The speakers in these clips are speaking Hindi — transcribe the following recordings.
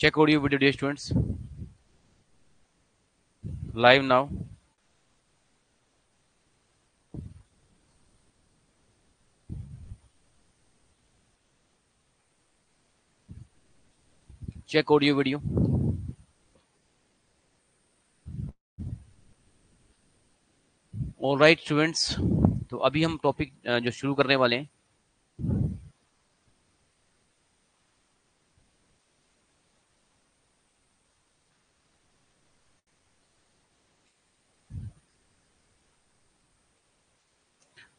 Check audio video, dear students. Live now. Check audio video. All right, students. तो अभी हम टॉपिक जो शुरू करने वाले हैं,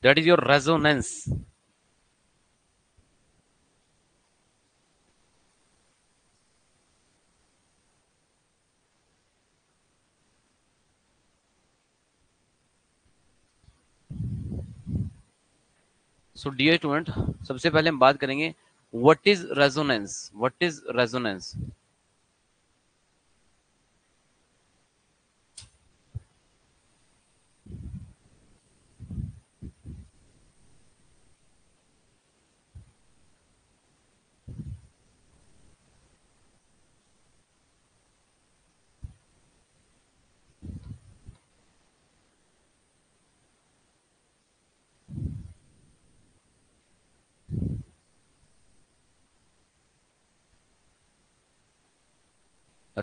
that is your resonance. So dear student, सबसे पहले हम बात करेंगे what is resonance. What is resonance?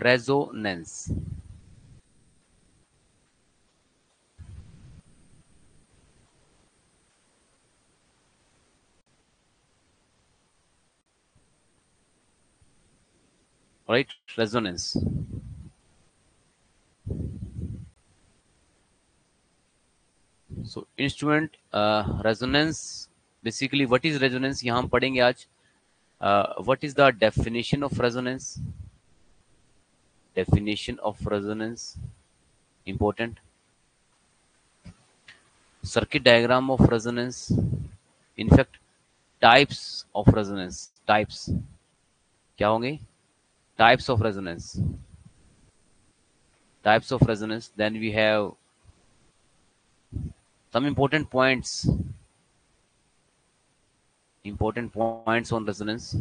Resonance. Right? Resonance. So instrument resonance. Basically, what is resonance? यहाँ हम पढ़ेंगे आज. What is the definition of resonance? Definition of resonance. Important. Circuit diagram of resonance. In fact, types of resonance. Types क्या होंगे? Types of resonance. Types of resonance. Then we have some important points. Important points on resonance.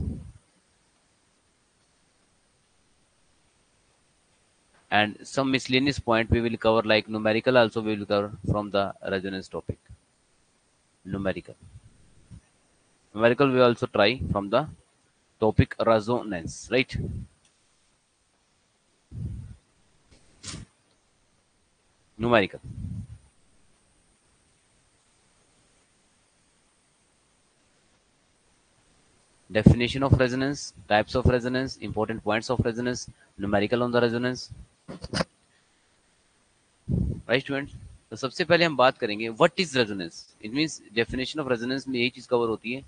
And some miscellaneous point we will cover, like numerical also we will cover from the resonance topic. Numerical. Numerical we also try from the topic resonance, right? Numerical. Definition of resonance, types of resonance, important points of resonance, numerical on the resonance. Right student. तो सबसे पहले हम बात करेंगे what is resonance. It means definition of resonance में यही चीज कवर होती है,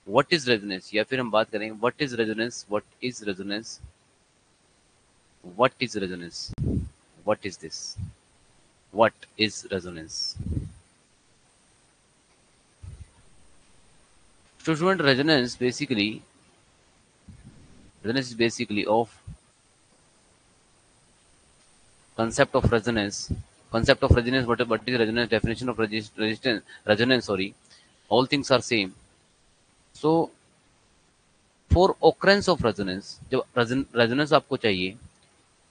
व्हाट इज रेजोनेंस. या फिर हम बात करेंगे what is resonance, what is resonance, what is resonance, what is this, what is resonance. Student resonance basically of concept of resonance. Concept of resonance, what is resonance, definition of resistance, resonance, sorry, all things are same. So for occurrence of resonance, जब resonance आपको चाहिए,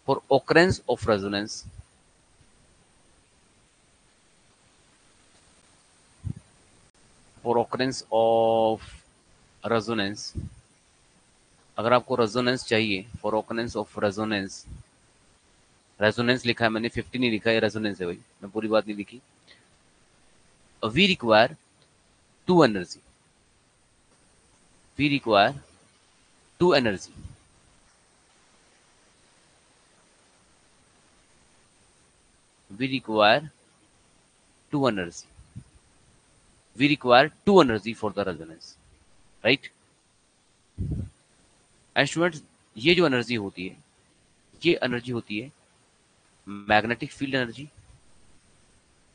for occurrence of resonance, for occurrence of resonance, अगर आपको resonance चाहिए, for occurrence of resonance, resonance लिखा है मैंने, 50 नहीं लिखा है, resonance है भाई, मैं पूरी बात नहीं लिखी. We require two energy. We require two energy. We require two energy. We require two energy for the resonance, right? And students, ये जो एनर्जी होती है, ये एनर्जी होती है मैग्नेटिक फील्ड एनर्जी.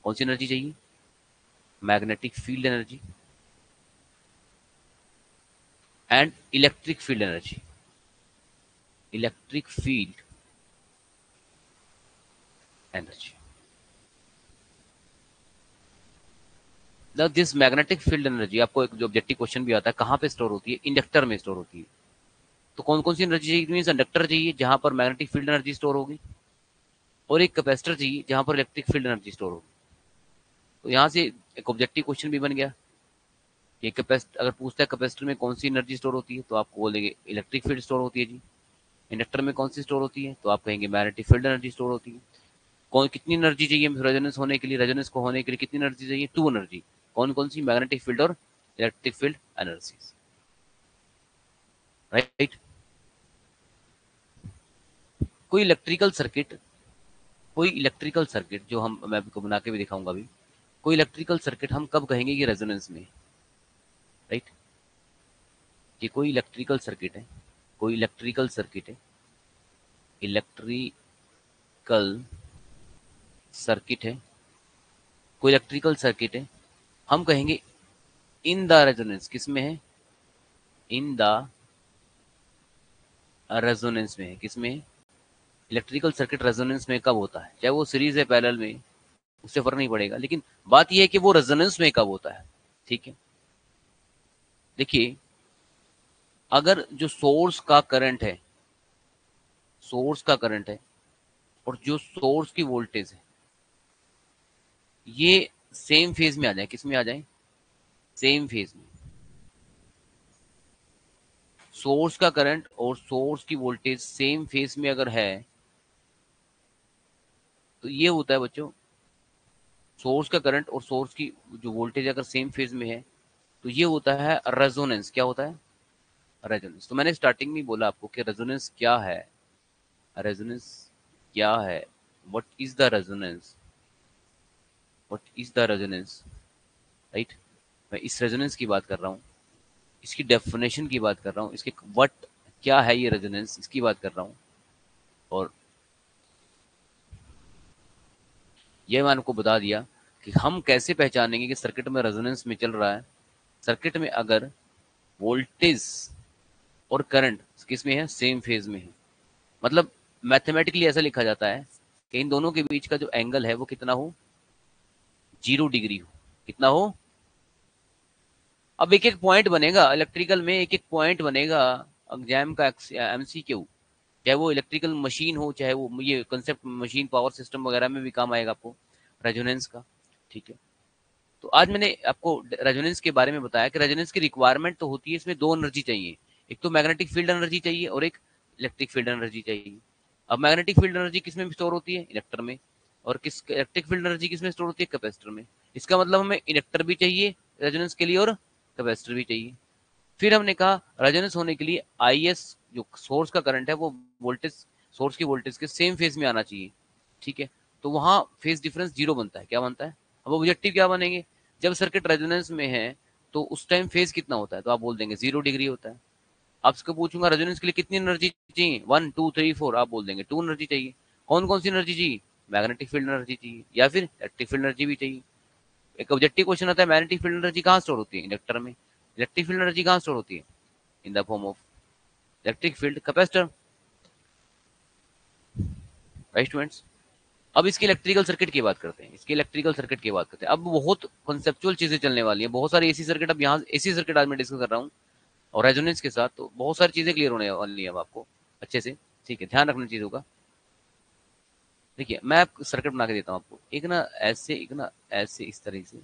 कौन सी एनर्जी चाहिए? Magnetic field energy and electric field energy. Electric field energy. This magnetic field energy, आपको एक जो ऑब्जेक्टिव क्वेश्चन भी आता है, कहाँ पे स्टोर होती है? इंडक्टर में स्टोर होती है. तो कौन कौन सी एनर्जी चाहिए? मीन्स इंडक्टर चाहिए जहां पर मैग्नेटिक फील्ड एनर्जी स्टोर होगी, और एक कैपेसिटर चाहिए जहां पर इलेक्ट्रिक फील्ड एनर्जी स्टोर होगी। तो यहाँ से एक ऑब्जेक्टिव क्वेश्चन भी बन गया कि कैपेसिटर, अगर पूछता है कैपेसिटर में कौन सी एनर्जी स्टोर होती है, तो आपको बोलेंगे इलेक्ट्रिक फील्ड स्टोर होती है जी। इंडक्टर में कौन सी स्टोर होती है, तो आप कहेंगे मैग्नेटिक फील्ड एनर्जी स्टोर होती है। कौन कितनी एनर्जी चाहिए रेजोनेंस होने के लिए, रेजोनेंस को होने के लिए कितनी एनर्जी चाहिए? Two energy. कौन कौन सी? मैग्नेटिक फील्ड और इलेक्ट्रिक फील्ड एनर्जीज, राइट। कोई इलेक्ट्रिकल सर्किट, कोई इलेक्ट्रिकल सर्किट जो हम, मैं आपको बना के भी दिखाऊंगा अभी, कोई इलेक्ट्रिकल सर्किट हम कब कहेंगे कि रेजोनेंस में, राइट। कि कोई इलेक्ट्रिकल सर्किट है, कोई इलेक्ट्रिकल सर्किट है, इलेक्ट्रिकल सर्किट है, कोई इलेक्ट्रिकल सर्किट है, हम कहेंगे इन द रेजोनेंस, किस में है? इन द रेजोनेंस में है। किस में है? इलेक्ट्रिकल सर्किट रेजोनेंस में कब होता है? चाहे वो सीरीज है पैरेलल में, उससे फर्क नहीं पड़ेगा, लेकिन बात यह है कि वो रेजोनेंस में कब होता है। ठीक है, देखिए, अगर जो सोर्स का करंट है, सोर्स का करंट है और जो सोर्स की वोल्टेज है, ये सेम फेज में आ जाए, किस में आ जाए? सेम फेज में। सोर्स का करंट और सोर्स की वोल्टेज सेम फेज में अगर है, तो ये होता है बच्चों, सोर्स का करंट और सोर्स की जो वोल्टेज अगर सेम फेज में है, तो ये होता है रेजोनेंस। क्या होता है? रेजोनेंस। तो मैंने स्टार्टिंग में बोला आपको कि रेजोनेंस क्या है, रेजोनेंस क्या है, what is the resonance, what is the resonance, right. मैं इस रेजोनेंस की बात कर रहा हूँ, इसकी डेफिनेशन की बात कर रहा हूँ, इसके व्हाट, क्या है ये रेजोनेंस, इसकी बात कर रहा हूँ। और ये मैंने आपको बता दिया कि हम कैसे पहचानेंगे कि सर्किट में रेजोनेंस में चल रहा है। सर्किट में अगर वोल्टेज और करंट किस में है? सेम फेज में है। मतलब मैथमेटिकली ऐसा लिखा जाता है कि इन दोनों के बीच का जो एंगल है वो कितना हो? 0 डिग्री हो। कितना हो? अब एक एक पॉइंट बनेगा इलेक्ट्रिकल में, एक एक पॉइंट बनेगा एग्जाम का, एमसीक्यू। चाहे वो इलेक्ट्रिकल मशीन हो, चाहे वो ये कंसेप्ट मशीन पावर सिस्टम वगैरह में भी काम आएगा आपको रेजोनेंस का। ठीक है, तो आज मैंने आपको रेजोनेंस के बारे में बताया कि रेजोनेंस की रिक्वायरमेंट तो होती है, इसमें दो एनर्जी चाहिए, एक तो मैग्नेटिक फील्ड एनर्जी चाहिए और एक इलेक्ट्रिक फील्ड एनर्जी चाहिए। अब मैग्नेटिक फील्ड एनर्जी किस में स्टोर होती है? इंडक्टर में। और किस इलेक्ट्रिक फील्ड एनर्जी किस में स्टोर होती है? कैपेसिटर में। इसका मतलब हमें इंडक्टर भी चाहिए रेजोनेंस के लिए और कैपेसिटर भी चाहिए। फिर हमने कहा रेजोनेंस होने के लिए आई एस, जो सोर्स का करंट है, वो वोल्टेज, सोर्स की वोल्टेज के सेम फेज में आना चाहिए। ठीक है, तो वहां फेज डिफरेंस 0 बनता है। क्या बनता है? अब ऑब्जेक्टिव क्या बनेंगे? जब सर्किट रेजोनेंस में है तो उस टाइम फेज कितना होता है? तो आप बोल देंगे 0 डिग्री होता है। आपसे पूछूंगा रेजोनेंस के लिए कितनी एनर्जी चाहिए, 1 2 3 4, आप बोल देंगे 2 एनर्जी चाहिए। कौन कौन सी एनर्जी चाहिए? मैग्नेटिक फील्ड एनर्जी चाहिए या फिर इलेक्ट्रिक फील्ड एनर्जी भी चाहिए। एक ऑब्जेक्टिव क्वेश्चन आता है, मैग्नेटिक फील्ड एनर्जी कहाँ स्टोर होती है? इंडक्टर में। इलेक्ट्रिक फील्ड एनर्जी कहाँ स्टोर होती है? In the form of electric field capacitor, right students. अब इसकी इलेक्ट्रिकल सर्किट की बात करते हैं, इसकी इलेक्ट्रिकल सर्किट की बात करते हैं। अब बहुत कॉन्सेप्चुअल चीजें चलने वाली है, बहुत सारी एसी सर्किट, अब यहाँ एसी सर्किट आज मैं डिस्कस कर रहा हूँ और रेजोनेंस के साथ, तो बहुत सारी चीजें क्लियर होने वाली है अब आपको अच्छे से। ठीक है, ध्यान रखना चीजों का। देखिए, मैं सर्किट बना के देता हूँ आपको, एक ना ऐसे, एक ना ऐसे, इस तरह से।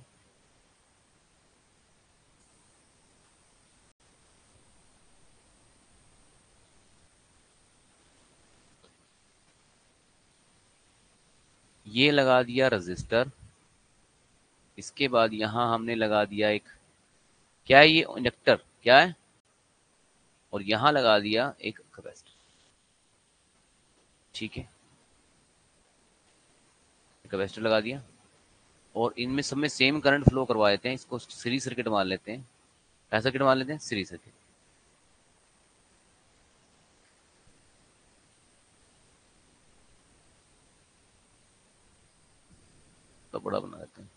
ये लगा दिया रजिस्टर, इसके बाद यहां हमने लगा दिया एक, क्या है ये? इंडक्टर। क्या है? और यहां लगा दिया एक कैपेसिटर। ठीक है, कैपेसिटर लगा दिया और इनमें सब में सेम करंट फ्लो करवा देते हैं, इसको सीरीज सर्किट मान लेते हैं। क्या सर्किट मान लेते हैं? Series circuit. तो बड़ा बना देते हैं।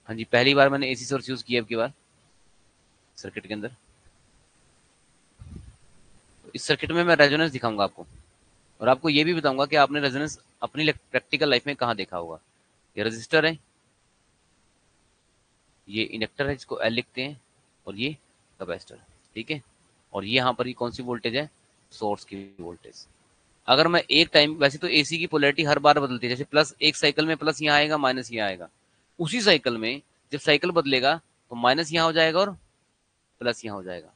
हाँ जी, पहली बार मैंने एसी सोर्स यूज किया, अब की बार सर्किट के अंदर। तो इस सर्किट में मैं रेजोनेंस दिखाऊंगा आपको। और आपको ये भी बताऊंगा कि आपने रेजोनेंस अपनी प्रैक्टिकल लाइफ में कहाँ देखा होगा। ये रजिस्टर है, ये इंडक्टर है जिसको एल लिखते हैं, और ये कैपेसिटर, ठीक है। और ये यहाँ पर ये कौन सी वोल्टेज है, सोर्स की वोल्टेज। अगर मैं एक टाइम, वैसे तो एसी की पोलैरिटी हर बार बदलती है, जैसे प्लस एक साइकिल में प्लस यहाँ आएगा, माइनस यहाँ आएगा। उसी साइकिल में जब साइकिल बदलेगा तो माइनस यहाँ हो जाएगा और प्लस यहाँ हो जाएगा।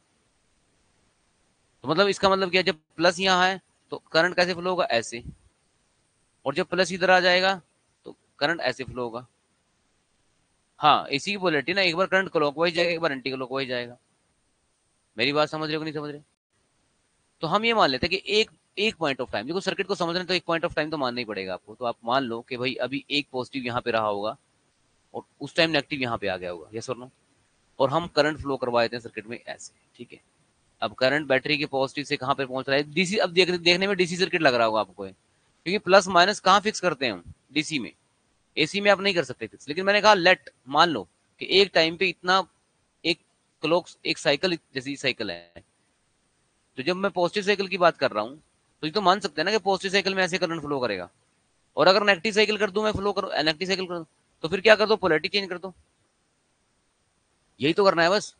तो मतलब इसका मतलब क्या है, जब प्लस यहाँ है तो करंट कैसे फ्लो होगा, ऐसे। और जब प्लस इधर आ जाएगा तो करंट ऐसे फ्लो होगा। हाँ, एसी की पोलैरिटी ना, एक बार करंट क्लॉकवाइज जाएगा, एक बार एंटी क्लॉकवाइज जाएगा। मेरी बात समझ रहे हो कि नहीं समझ रहे? तो हम ये मान लेते हैं कि एक एक पॉइंट ऑफ टाइम, देखो सर्किट को समझना है तो एक पॉइंट ऑफ टाइम तो मानना ही पड़ेगा आपको। तो आप मान लो कि भाई अभी एक पॉजिटिव यहाँ पे रहा होगा और उस टाइम नेगेटिव यहाँ पे आ गया होगा, यस और नो। और हम करंट फ्लो करवा देते हैं सर्किट में ऐसे, ठीक है। अब करंट बैटरी के पॉजिटिव से कहाँ पे पहुंच रहा है, डीसी। अब देखने में डीसी सर्किट लग रहा होगा आपको, क्योंकि प्लस माइनस कहाँ फिक्स करते हैं हम, डीसी में। एसी में आप नहीं कर सकते फिक्स, लेकिन मैंने कहा लेट मान लो कि एक टाइम पे इतना, एक क्लॉक, एक साइकिल जैसी साइकिल है। तो जब मैं पॉजिटिव साइकिल की बात कर रहा हूँ तो ये तो मान सकते हैं ना कि पॉजिटिव साइकिल में ऐसे करंट फ्लो करेगा। और अगर नेगेटिव साइकिल कर दूं मैं, फ्लो करूं नेगेटिव साइकिल कर दूं, तो फिर क्या कर दो, पोलैरिटी चेंज कर दो। यही तो करना है बस।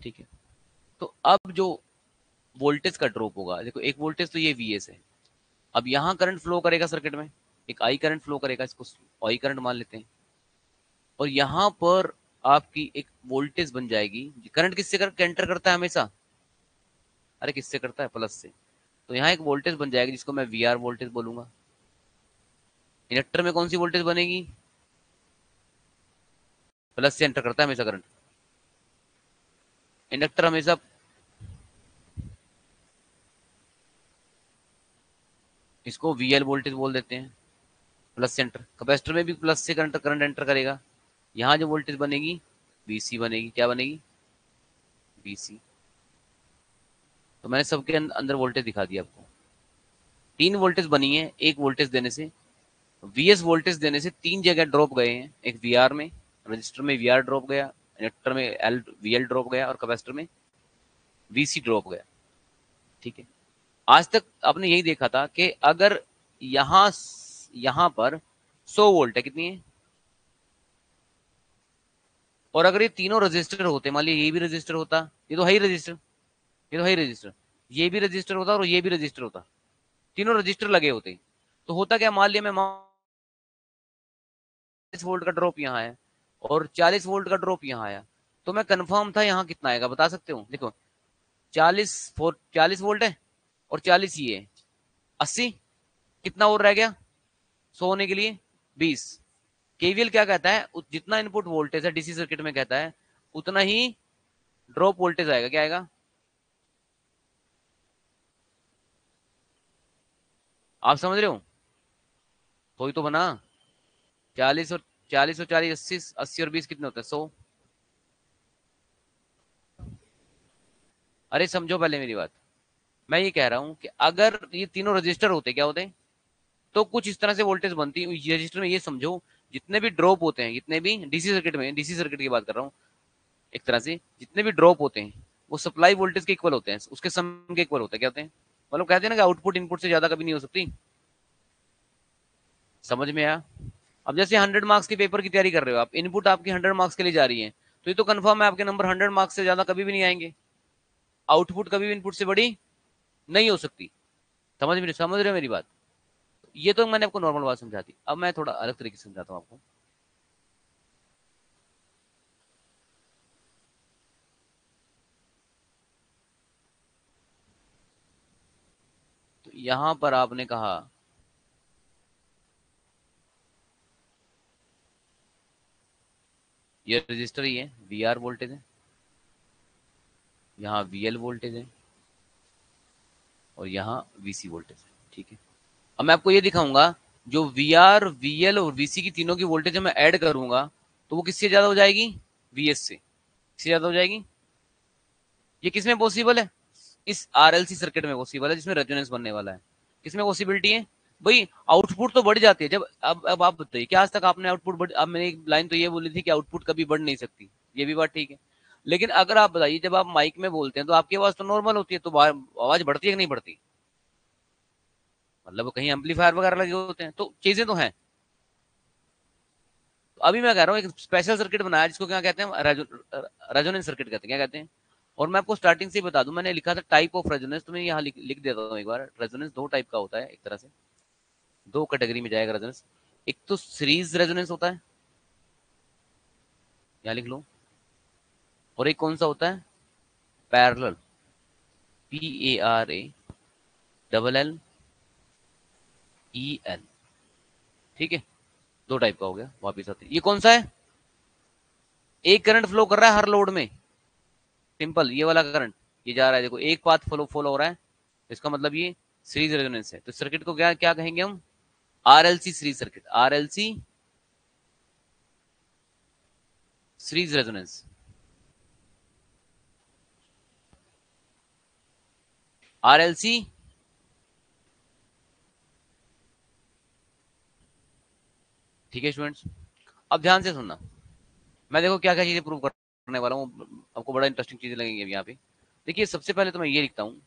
ठीक है। तो अब जो वोल्टेज का ड्रॉप होगा, देखो एक वोल्टेज तो ये वीएस है। अब यहाँ करंट फ्लो करेगा सर्किट में, एक आई करंट फ्लो करेगा, इसको आई करंट मान लेते हैं। और यहाँ पर आपकी एक वोल्टेज बन जाएगी। करंट किससे एंटर करता है हमेशा, अरे किससे करता है, प्लस से। तो यहाँ एक वोल्टेज बन जाएगी जिसको मैं वी आर वोल्टेज बोलूंगा। इंडक्टर में कौन सी वोल्टेज बनेगी, प्लस से एंटर करता है हमेशा करंट। इंडक्टर हमेशा, इसको वीएल वोल्टेज बोल देते हैं, प्लस से एंटर। कैपेसिटर में भी प्लस से करंट करंट एंटर करेगा। यहाँ जो वोल्टेज बनेगी वीसी बनेगी, क्या बनेगी, वीसी। तो मैंने सबके अंदर वोल्टेज दिखा दिया आपको। तीन वोल्टेज बनी है एक वोल्टेज देने से, वीएस वोल्टेज देने से तीन जगह ड्रॉप गए हैं। एक वीआर में, रजिस्टर में वीआर ड्रॉप गया, इंडक्टर में एल वीएल ड्रॉप गया, और कैपेसिटर में वीसी ड्रॉप गया, ठीक है। आज तक आपने यही देखा था कि अगर यहां यहां पर 100 वोल्ट है, कितनी है, और अगर ये तीनों रजिस्टर होते, मान लिया ये भी रजिस्टर होता, ये तो है ही रजिस्टर, ये तो है ही रजिस्टर, ये भी रजिस्टर होता और ये भी रजिस्टर होता, तीनों रजिस्टर लगे होते, तो होता क्या, मान लिया मैं 40 वोल्ट का ड्रॉप यहाँ है और 40 वोल्ट का ड्रॉप यहाँ आया, तो मैं कंफर्म था यहाँ कितना आएगा, बता सकते हो। देखो 40 वोल्ट है और 40 ये है, 80, कितना और रह गया 100 होने के लिए, 20। केवीएल क्या कहता है, जितना इनपुट वोल्टेज है डीसी सर्किट में, कहता है उतना ही ड्रॉप वोल्टेज आएगा, क्या आएगा, आप समझ रहे हो, तो ही तो बना। 40 और 40 80, 80 और 20 कितने होते हैं, 100। अरे समझो पहले मेरी बात, मैं ये कह रहा हूं कि अगर ये तीनों रजिस्टर होते, क्या होते, तो कुछ इस तरह से वोल्टेज बनती है रजिस्टर में। ये समझो जितने भी ड्रॉप होते हैं, जितने भी डीसी सर्किट में, डीसी सर्किट की बात कर रहा हूँ, एक तरह से जितने भी ड्रॉप होते हैं वो सप्लाई वोल्टेज के इक्वल होते हैं, उसके सम के इक्वल होते हैं, क्या होते हैं, मतलब कहते हैं ना कि आउटपुट इनपुट से ज्यादा कभी नहीं हो सकती। समझ में आया? अब जैसे 100 मार्क्स के पेपर की तैयारी कर रहे हो आप, इनपुट आपकी 100 मार्क्स के लिए जा रही है, तो ये तो कंफर्म है आपके नंबर 100 मार्क्स से ज्यादा कभी भी नहीं आएंगे। आउटपुट कभी भी इनपुट से बड़ी नहीं हो सकती। समझ रहे हो मेरी बात? ये तो मैंने आपको नॉर्मल बात समझा दी, अब मैं थोड़ा अलग तरीके से समझाता हूँ आपको। तो यहां पर आपने कहा, ये रजिस्टर ही है, वी आर वोल्टेज है, यहाँ वीएल वोल्टेज है, और यहाँ वीसी वोल्टेज है, ठीक है। अब मैं आपको ये दिखाऊंगा, जो वी आर वीएल और वीसी की तीनों की वोल्टेज मैं ऐड करूंगा तो वो किससे ज्यादा हो जाएगी, वीएस से, किससे ज्यादा हो जाएगी। ये किसमें पॉसिबल है, इस आरएलसी सर्किट में पॉसिबल है जिसमें रेजोनेंस बनने वाला है। किसमें पॉसिबिलिटी है भाई, आउटपुट तो बढ़ जाती है जब, अब आप बताइए क्या आज तक आपने आउटपुट बढ़, अब मैंने एक लाइन तो ये बोली थी कि आउटपुट कभी बढ़ नहीं सकती, ये भी बात ठीक है। लेकिन अगर आप बताइए जब आप माइक में बोलते हैं तो आपकी आवाज तो नॉर्मल होती है, तो आवाज बढ़ती है कि नहीं बढ़ती? मतलब कहीं एम्पलीफायर वगैरह लगे होते हैं, तो चीजें तो हैं। तो अभी मैं कह रहा हूँ एक स्पेशल सर्किट बनाया जिसको क्या कहते हैं, रेजोनेंस सर्किट कहते हैं, क्या कहते हैं। और मैं आपको स्टार्टिंग से ही बता दूं, मैंने लिखा था टाइप ऑफ रेजोनेंस, तो मैं यहाँ लिख देता हूँ एक बार। रेजोनेंस दो टाइप का होता है, एक तरह से दो कैटेगरी में जाएगा रेजोनेंस। एक तो सीरीज रेजोनेंस होता है, यहाँ लिख लो। और एक कौन सा होता है, पैरेलल, PARA डबल LEL। ठीक है, दो टाइप का हो गया। वापिस आते ये कौन सा है, एक करंट फ्लो कर रहा है हर लोड में, सिंपल ये वाला करंट, ये जा रहा है देखो, एक पाथ फ्लो फॉलो हो रहा है, इसका मतलब ये सीरीज रेजोनेंस है। तो सर्किट को क्या क्या कहेंगे हम, RLC series circuit, RLC series resonance, RLC। ठीक है स्टूडेंट्स, अब ध्यान से सुनना, मैं देखो क्या क्या चीजें प्रूव करने वाला हूँ, आपको बड़ा इंटरेस्टिंग चीजें लगेंगी अभी यहाँ पे। देखिए सबसे पहले तो मैं ये लिखता हूँ,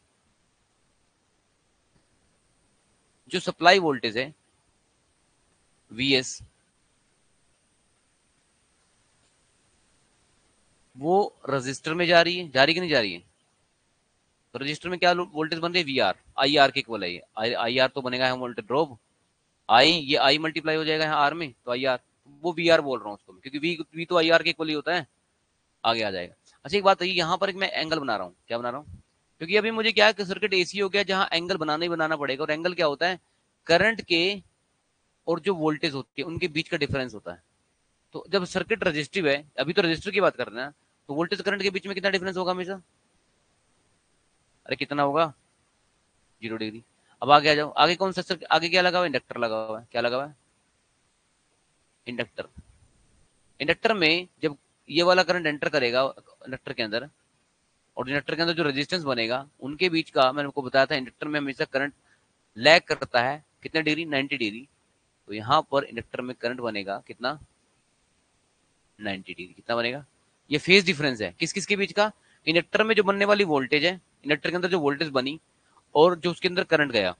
जो सप्लाई वोल्टेज है VS, वो रजिस्टर में जा रही है, जा रही कि नहीं जा रही है। तो रजिस्टर में क्या वोल्टेज बन रही है, VR, IR के इक्वल है ये, IR तो बनेगा यहाँ वोल्टेज ड्रॉप, आई ये आई मल्टीप्लाई हो जाएगा यहाँ R में, तो IR, वो VR बोल रहा हूँ उसको, क्योंकि V तो IR के इक्वल ही होता है, आगे आ जाएगा। अच्छा एक बात है, यहाँ पर एक मैं एंगल बना रहा हूँ, क्या बना रहा हूँ, क्योंकि अभी मुझे क्या है, सर्किट AC हो गया जहाँ एंगल बनाना ही बनाना पड़ेगा। और एंगल क्या होता है, करंट के और जो वोल्टेज होती है उनके बीच का डिफरेंस होता है। तो जब सर्किट रजिस्टिव है, अभी तो रजिस्टर की बात कर रहे हैं ना, तो वोल्टेज करंट के बीच में कितना डिफरेंस होगा हमेशा, अरे कितना होगा, 0 डिग्री। अब आगे आ जाओ, आगे कौन सा सर्किट, आगे क्या लगा हुआ है, इंडक्टर लगा हुआ है, क्या लगा हुआ है, इंडक्टर। इंडक्टर में जब ये वाला करंट एंटर करेगा इंडक्टर के अंदर, और इंडक्टर के अंदर जो रेजिस्टेंस बनेगा उनके बीच का, मैंने आपको बताया था इंडक्टर में हमेशा करंट लैग करता है कितने डिग्री, 90 डिग्री। तो यहाँ पर इंडक्टर में करंट बनेगा कितना, 90 डिग्री। कितना बनेगा, ये फेज डिफरेंस है किस किस के बीच का, इंडक्टर में जो बनने वाली वोल्टेज है, इंडक्टर के अंदर जो वोल्टेज बनी, और जो उसके अंदर करंट गया,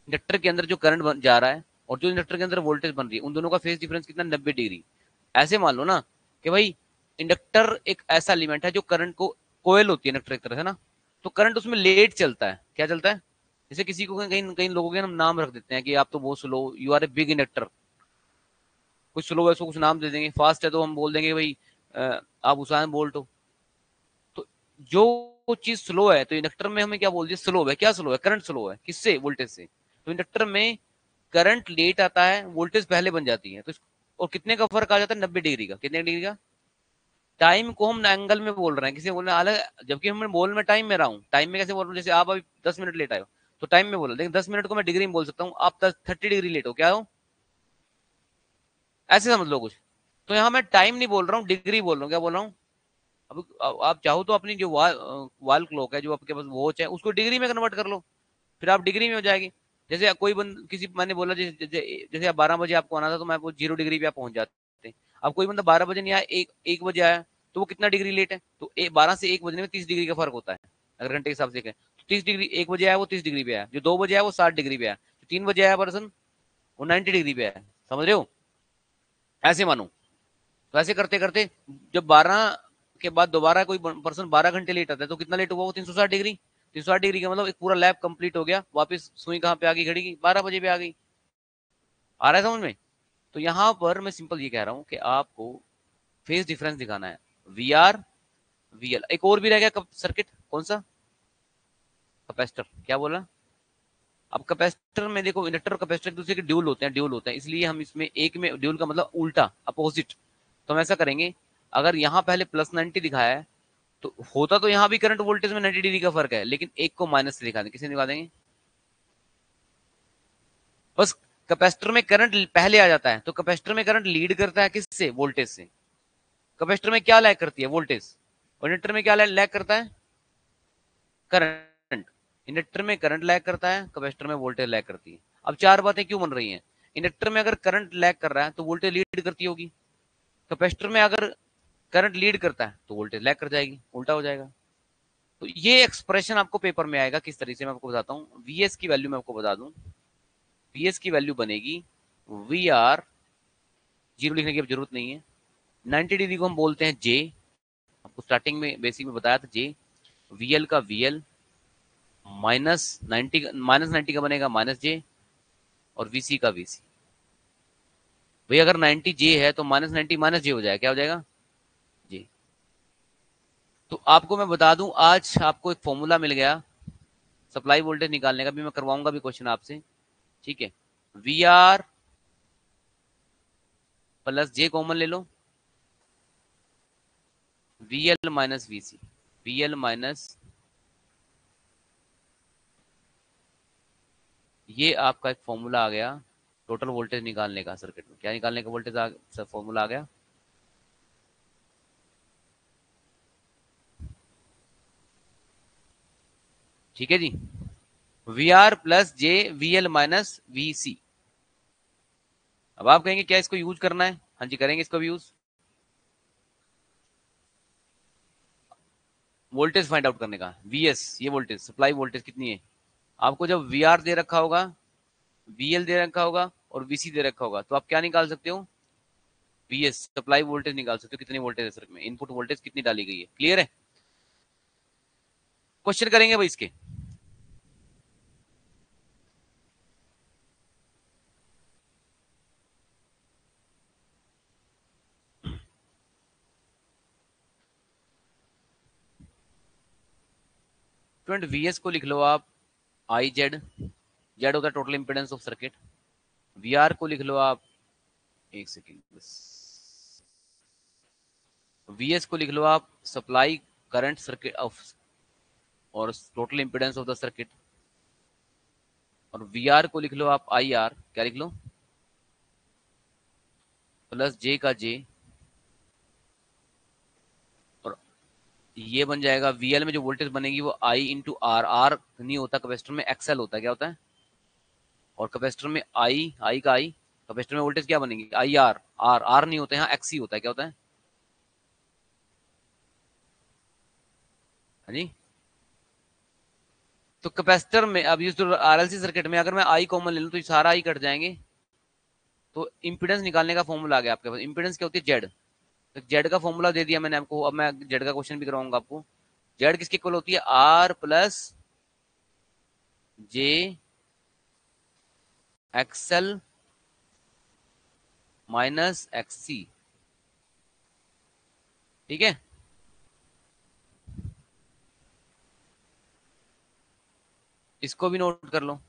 इंडक्टर के अंदर जो करंट जा रहा है और जो इंडक्टर के अंदर वोल्टेज बन रही है, उन दोनों का फेज डिफरेंस कितना, 90 डिग्री। ऐसे मान लो ना कि भाई इंडक्टर एक ऐसा एलिमेंट है जो करंट को, कोयल होती है इंडक्टर एक तरह से ना, तो करंट उसमें लेट चलता है, क्या चलता है। जैसे किसी को कहीं कहीं लोगों के नाम रख देते हैं कि आप तो बहुत slow, you are a big inductor, कुछ स्लो है उसको कुछ नाम दे देंगे, फास्ट है तो हम बोल देंगे भाई आप उसाइन बोल्ट हो। तो जो चीज स्लो है, तो इंडक्टर में हमें क्या बोल दिया, स्लो है, क्या स्लो है, करंट स्लो है, किससे, वोल्टेज से। तो इंडक्टर में करंट लेट आता है, वोल्टेज पहले बन जाती है, तो और कितने का फर्क आ जाता है, 90 डिग्री का, कितने डिग्री का। टाइम को हम एंगल में बोल रहे हैं, किसी बोल रहे हैं अलग, जबकि हम बोल में टाइम में रहा हूँ, टाइम में कैसे बोल रहा हूँ, जैसे आप अभी 10 मिनट लेट आए हो तो टाइम में बोला, लेकिन 10 मिनट को मैं डिग्री में बोल सकता हूँ, आप 30 डिग्री लेट हो, क्या हो, ऐसे समझ लो कुछ। तो यहाँ मैं टाइम नहीं बोल रहा हूँ, डिग्री बोल रहा हूँ, क्या बोल रहा हूँ। अब आप चाहो तो अपनी जो वाल क्लॉक है, जो आपके पास वॉच है, उसको डिग्री में कन्वर्ट कर लो, फिर आप डिग्री में हो जाएगी। जैसे कोई बंद किसी मैंने बोला जैसे आप 12 बजे आपको आना था, तो मैं 0 डिग्री पे आप पहुंच जाते। अब कोई बंदा 12 बजे नहीं आया, एक बजे आया, तो वो कितना डिग्री लेट है, तो 12 से 1 बजने में 30 डिग्री का फर्क होता है, अगर घंटे के हिसाब से देखें तो 30 डिग्री। 1 बजे आया वो 30 डिग्री पे आया, जो 2 बजे आया वो 60 डिग्री पे आया, जो 3 बजे आया पर्सन वो 90 डिग्री पे आया, समझ रहे हो, ऐसे मानो। तो ऐसे करते करते जब 12 के बाद दोबारा कोई पर्सन 12 घंटे लेट आता है, तो कितना लेट हुआ वो, 360 डिग्री। 360 डिग्री का मतलब एक पूरा लैब कंप्लीट हो गया, वापस सुई कहाँ पे आ गई, घड़ी की 12 बजे पे आ गई। आ रहा है समझ में। तो यहाँ पर मैं सिंपल ये कह रहा हूँ कि आपको फेज डिफरेंस दिखाना है, VRVL। एक और भी रह गया सर्किट, कौन सा, कैपेसिटर, क्या बोला। अब कैपेसिटर में देखो, इंडक्टर और कैपेसिटर एक दूसरे के ड्यूल होते हैं, ड्यूल होते हैं, इसलिए हम इसमें एक में ड्यूल का मतलब उल्टा, अपोजिट। तो हम ऐसा करेंगे, अगर यहाँ पहले +90 दिखाया है, तो होता तो यहाँ भी करंट वोल्टेज में 90 डिग्री का फर्क है, लेकिन एक को माइनस से दिखा देंगे, किसे दिखा देंगे, बस। कैपेसिटर में करंट पहले आ जाता है, तो कैपेसिटर में करंट लीड करता है किससे, वोल्टेज से। कैपेसिटर में क्या लैग करती है, वोल्टेज। और इंडक्टर में क्या लैग करता है, करंट। इंडक्टर में करंट लैग करता है, कैपेसिटर में वोल्टेज लैग करती है। अब चार बातें क्यों बन रही हैं, इंडक्टर में अगर करंट लैग कर रहा है तो वोल्टेज लीड करती होगी, कैपेसिटर में अगर करंट लीड करता है तो वोल्टेज लैग कर जाएगी, उल्टा हो जाएगा। तो ये एक्सप्रेशन आपको पेपर में आएगा किस तरीके से, मैं आपको बताता हूँ। वीएस की वैल्यू मैं आपको बता दूं, वीएस की वैल्यू बनेगी वी आर, जीरो लिखने की अब जरूरत नहीं है, 90 डिग्री को हम बोलते हैं जे, आपको स्टार्टिंग में बेसिक में बताया था जे, वीएल का वीएल माइनस 90 का बनेगा माइनस जे, और वीसी का वीसी। भाई अगर 90 जे है तो -90 माइनस जे हो जाएगा, क्या हो जाएगा, जे। तो आपको मैं बता दूं, आज आपको एक फॉर्मूला मिल गया सप्लाई वोल्टेज निकालने का, भी मैं करवाऊंगा भी क्वेश्चन आपसे, ठीक है। V R plus J common ले लो, VL minus VC, VL minus, ये आपका एक फॉर्मूला आ गया टोटल वोल्टेज निकालने का सर्किट में। क्या निकालने का वोल्टेज फॉर्मूला आ गया, ठीक है जी। V R plus J V L minus V C. अब आप कहेंगे क्या इसको यूज करना है, हाँ जी करेंगे इसको भी यूज, वोल्टेज फाइंड आउट करने का। वीएस ये वोल्टेज सप्लाई वोल्टेज कितनी है, आपको जब वी आर दे रखा होगा, वीएल दे रखा होगा और वीसी दे रखा होगा, तो आप क्या निकाल सकते हो, वीएस सप्लाई वोल्टेज निकाल सकते हो, कितनी वोल्टेज है सर्किट में, इनपुट वोल्टेज कितनी डाली गई है। क्लियर है, क्वेश्चन करेंगे भाई इसके। स्टूडेंट वीएस को लिख लो आप आई जेड, जेड होता है total impedance of circuit. V R को लिख लो आप, एक सेकेंड बस, वीएस को लिख लो आप सप्लाई करंट सर्किट ऑफ और total impedance of the circuit, और वी आर को लिख लो आप आई आर, क्या लिख लो, प्लस जे का जे, और ये बन जाएगा वीएल में जो वोल्टेज बनेगी वो आई इंटू आर, आर नहीं होता कैपेसिटर में, एक्सएल होता है, क्या होता है, और कैपेसिटर में आई का आई, कैपेसिटर में वोल्टेज क्या बनेगी आई आर, आर आर नहीं होता है, यहाँ एक्सी होता है, क्या होता है, हाँ जी। तो कैपेसिटर में अब इस आरएलसी सर्किट में अगर मैं आई कॉमन ले लूं तो ये सारा आई कट जाएंगे, तो इंपीडेंस निकालने का फॉर्मूला आ गया आपके पास। इंपीडेंस क्या होती है, जेड। तो जेड का फॉर्मूला दे दिया मैंने आपको, अब मैं जेड का क्वेश्चन भी करवाऊंगा आपको। जेड किसके इक्वल होती है, R plus j XL minus XC, ठीक है। इसको भी नोट कर लो।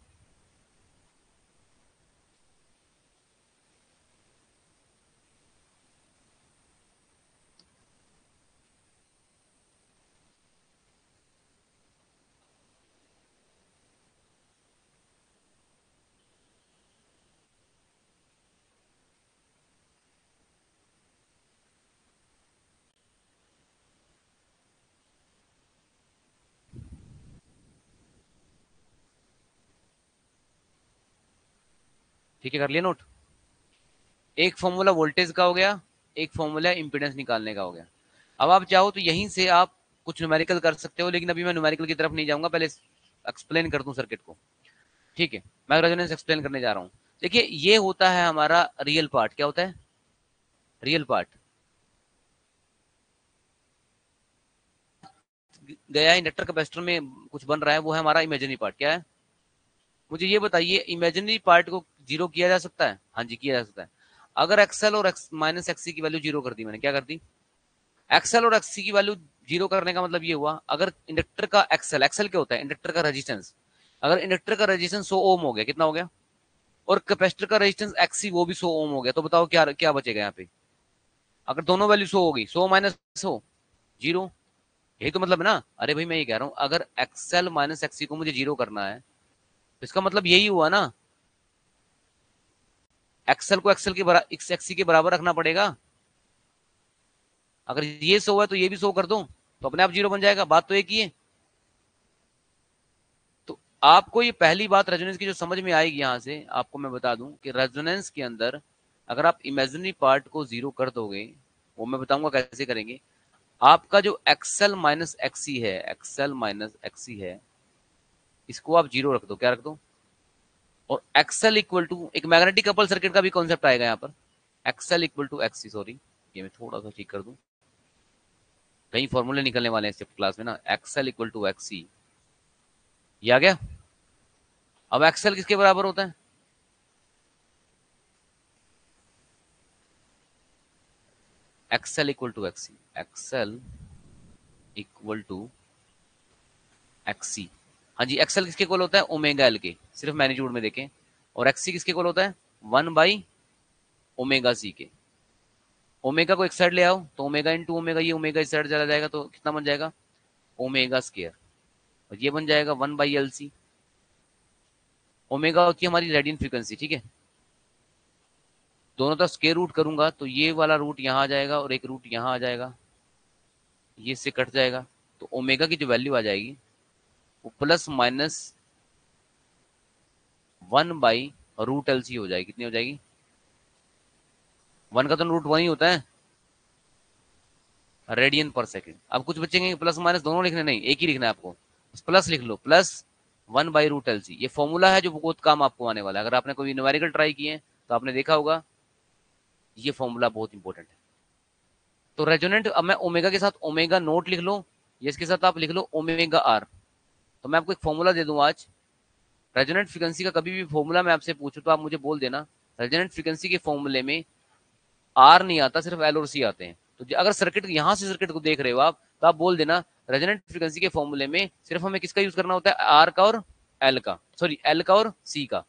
ठीक है, कर लिया नोट। एक फॉर्मूला वोल्टेज का हो गया, एक फॉर्मूला इंपीडेंस निकालने का हो गया। अब आप चाहो तो यहीं से आप कुछ न्यूमेरिकल कर सकते हो, लेकिन अभी मैं न्यूमेरिकल की तरफ नहीं जाऊंगा, पहले एक्सप्लेन कर दूं सर्किट को, ठीक है। मैं रेजोनेंस एक्सप्लेन करने जा रहा हूँ। देखिए ये होता है हमारा रियल पार्ट, क्या होता है, रियल पार्ट। गया इंडक्टर कैपेसिटर में कुछ बन रहा है, वो है हमारा इमेजिनरी पार्ट। क्या है, मुझे ये बताइए, इमेजिनरी पार्ट को जीरो किया जा सकता है, हाँ जी किया जा सकता है। अगर एक्सएल और माइनस एक्सी की वैल्यू जीरो कर दी मैंने, क्या कर दी, एक्सएल और एक्सी की वैल्यू जीरो करने का मतलब ये हुआ, अगर इंडक्टर का एक्सएल, एक्सएल क्या होता है, इंडक्टर का रेजिस्टेंस, अगर इंडक्टर का रेजिस्टेंस 100 ओम हो गया, कितना हो गया, और कैपेसिटर का रेजिस्टेंस एक्सी वो भी 100 ओम हो गया, तो बताओ क्या क्या बचेगा यहाँ पे, अगर दोनों वैल्यू 100 होगी, 100 माइनस 100 जीरो, यही तो मतलब है ना। अरे भाई मैं ये कह रहा हूँ, अगर एक्सएल माइनस एक्सी को मुझे जीरो करना है, तो इसका मतलब यही हुआ ना, एक्सएल को एक्सएल के बराबर, एक्सी के बराबर रखना पड़ेगा। अगर ये 100 है तो ये भी 100 कर दो, तो अपने आप जीरो बन जाएगा, बात तो एक ही है। तो आपको ये पहली बात रेजोनेंस की जो समझ में आएगी, यहां से आपको मैं बता दूं कि रेजोनेंस के अंदर अगर आप इमेजिनरी पार्ट को जीरो कर दोगे, वो मैं बताऊंगा कैसे करेंगे। आपका जो एक्सएल माइनस एक्सी है, एक्सएल माइनस एक्सी है, इसको आप जीरो रख दो। क्या रख दो? और एक्सएल इक्वल टू, एक मैग्नेटिक कपल सर्किट का भी कॉन्सेप्ट आएगा यहाँ पर, XL equal to XC, sorry ये मैं थोड़ा सा ठीक कर दूं, कई फॉर्मूले निकलने वाले हैं इस क्लास में ना। एक्सएल इक्वल टू एक्सी, ये आ गया। अब एक्सएल किसके बराबर होता है? XL equal to XC, XL equal to XC. हाँ जी, एक्सएल किसके इक्वल होता है? ओमेगा एल के, सिर्फ मैग्नीट्यूड में देखें। और एक्सी किसके इक्वल होता है? 1/ओमेगा सी के। ओमेगा को एक साइड ले आओ तो ओमेगा इंटू ओमेगा, ये ओमेगा इस साइड चला जाएगा तो कितना बन जाएगा? Omega square. और ये बन जाएगा 1/LC। ओमेगा होती है हमारी रेडियन फ्रीक्वेंसी, ठीक है। दोनों तरफ स्क्वायर रूट करूंगा तो ये वाला रूट यहाँ आ जाएगा और एक रूट यहाँ आ जाएगा, ये इससे कट जाएगा। तो ओमेगा की जो वैल्यू आ जाएगी वो प्लस माइनस 1/√LC हो जाएगी। कितनी हो जाएगी? 1 का तो रूट 1 ही होता है, रेडियन पर सेकेंड। अब कुछ बचेंगे प्लस माइनस दोनों लिखने नहीं, एक ही लिखना है आपको, प्लस लिख लो, प्लस 1/√LC। ये फॉर्मूला है जो बहुत काम आपको आने वाला है। अगर आपने कोई न्यूमेरिकल ट्राई किए तो आपने देखा होगा ये फॉर्मूला बहुत इंपॉर्टेंट है। तो रेजोनेंट, अब मैं ओमेगा के साथ ओमेगा नोट लिख लो, ये इसके साथ आप लिख लो ओमेगा आर। तो मैं आपको एक फॉर्मूला दे दूं आज, रेजोनेंट फ्रीक्वेंसी का कभी भी फॉर्मूला मैं आपसे पूछूं तो आप मुझे बोल देना रेजोनेंट फ्रीक्वेंसी के फॉर्मूले में आर नहीं आता, सिर्फ एल और सी आते हैं। तो अगर सर्किट, यहां से सर्किट को देख रहे हो आप, तो आप बोल देना रेजोनेंट फ्रीक्वेंसी के फॉर्मूले में सिर्फ हमें किसका यूज करना होता है? आर का और एल का, सॉरी एल का और सी का।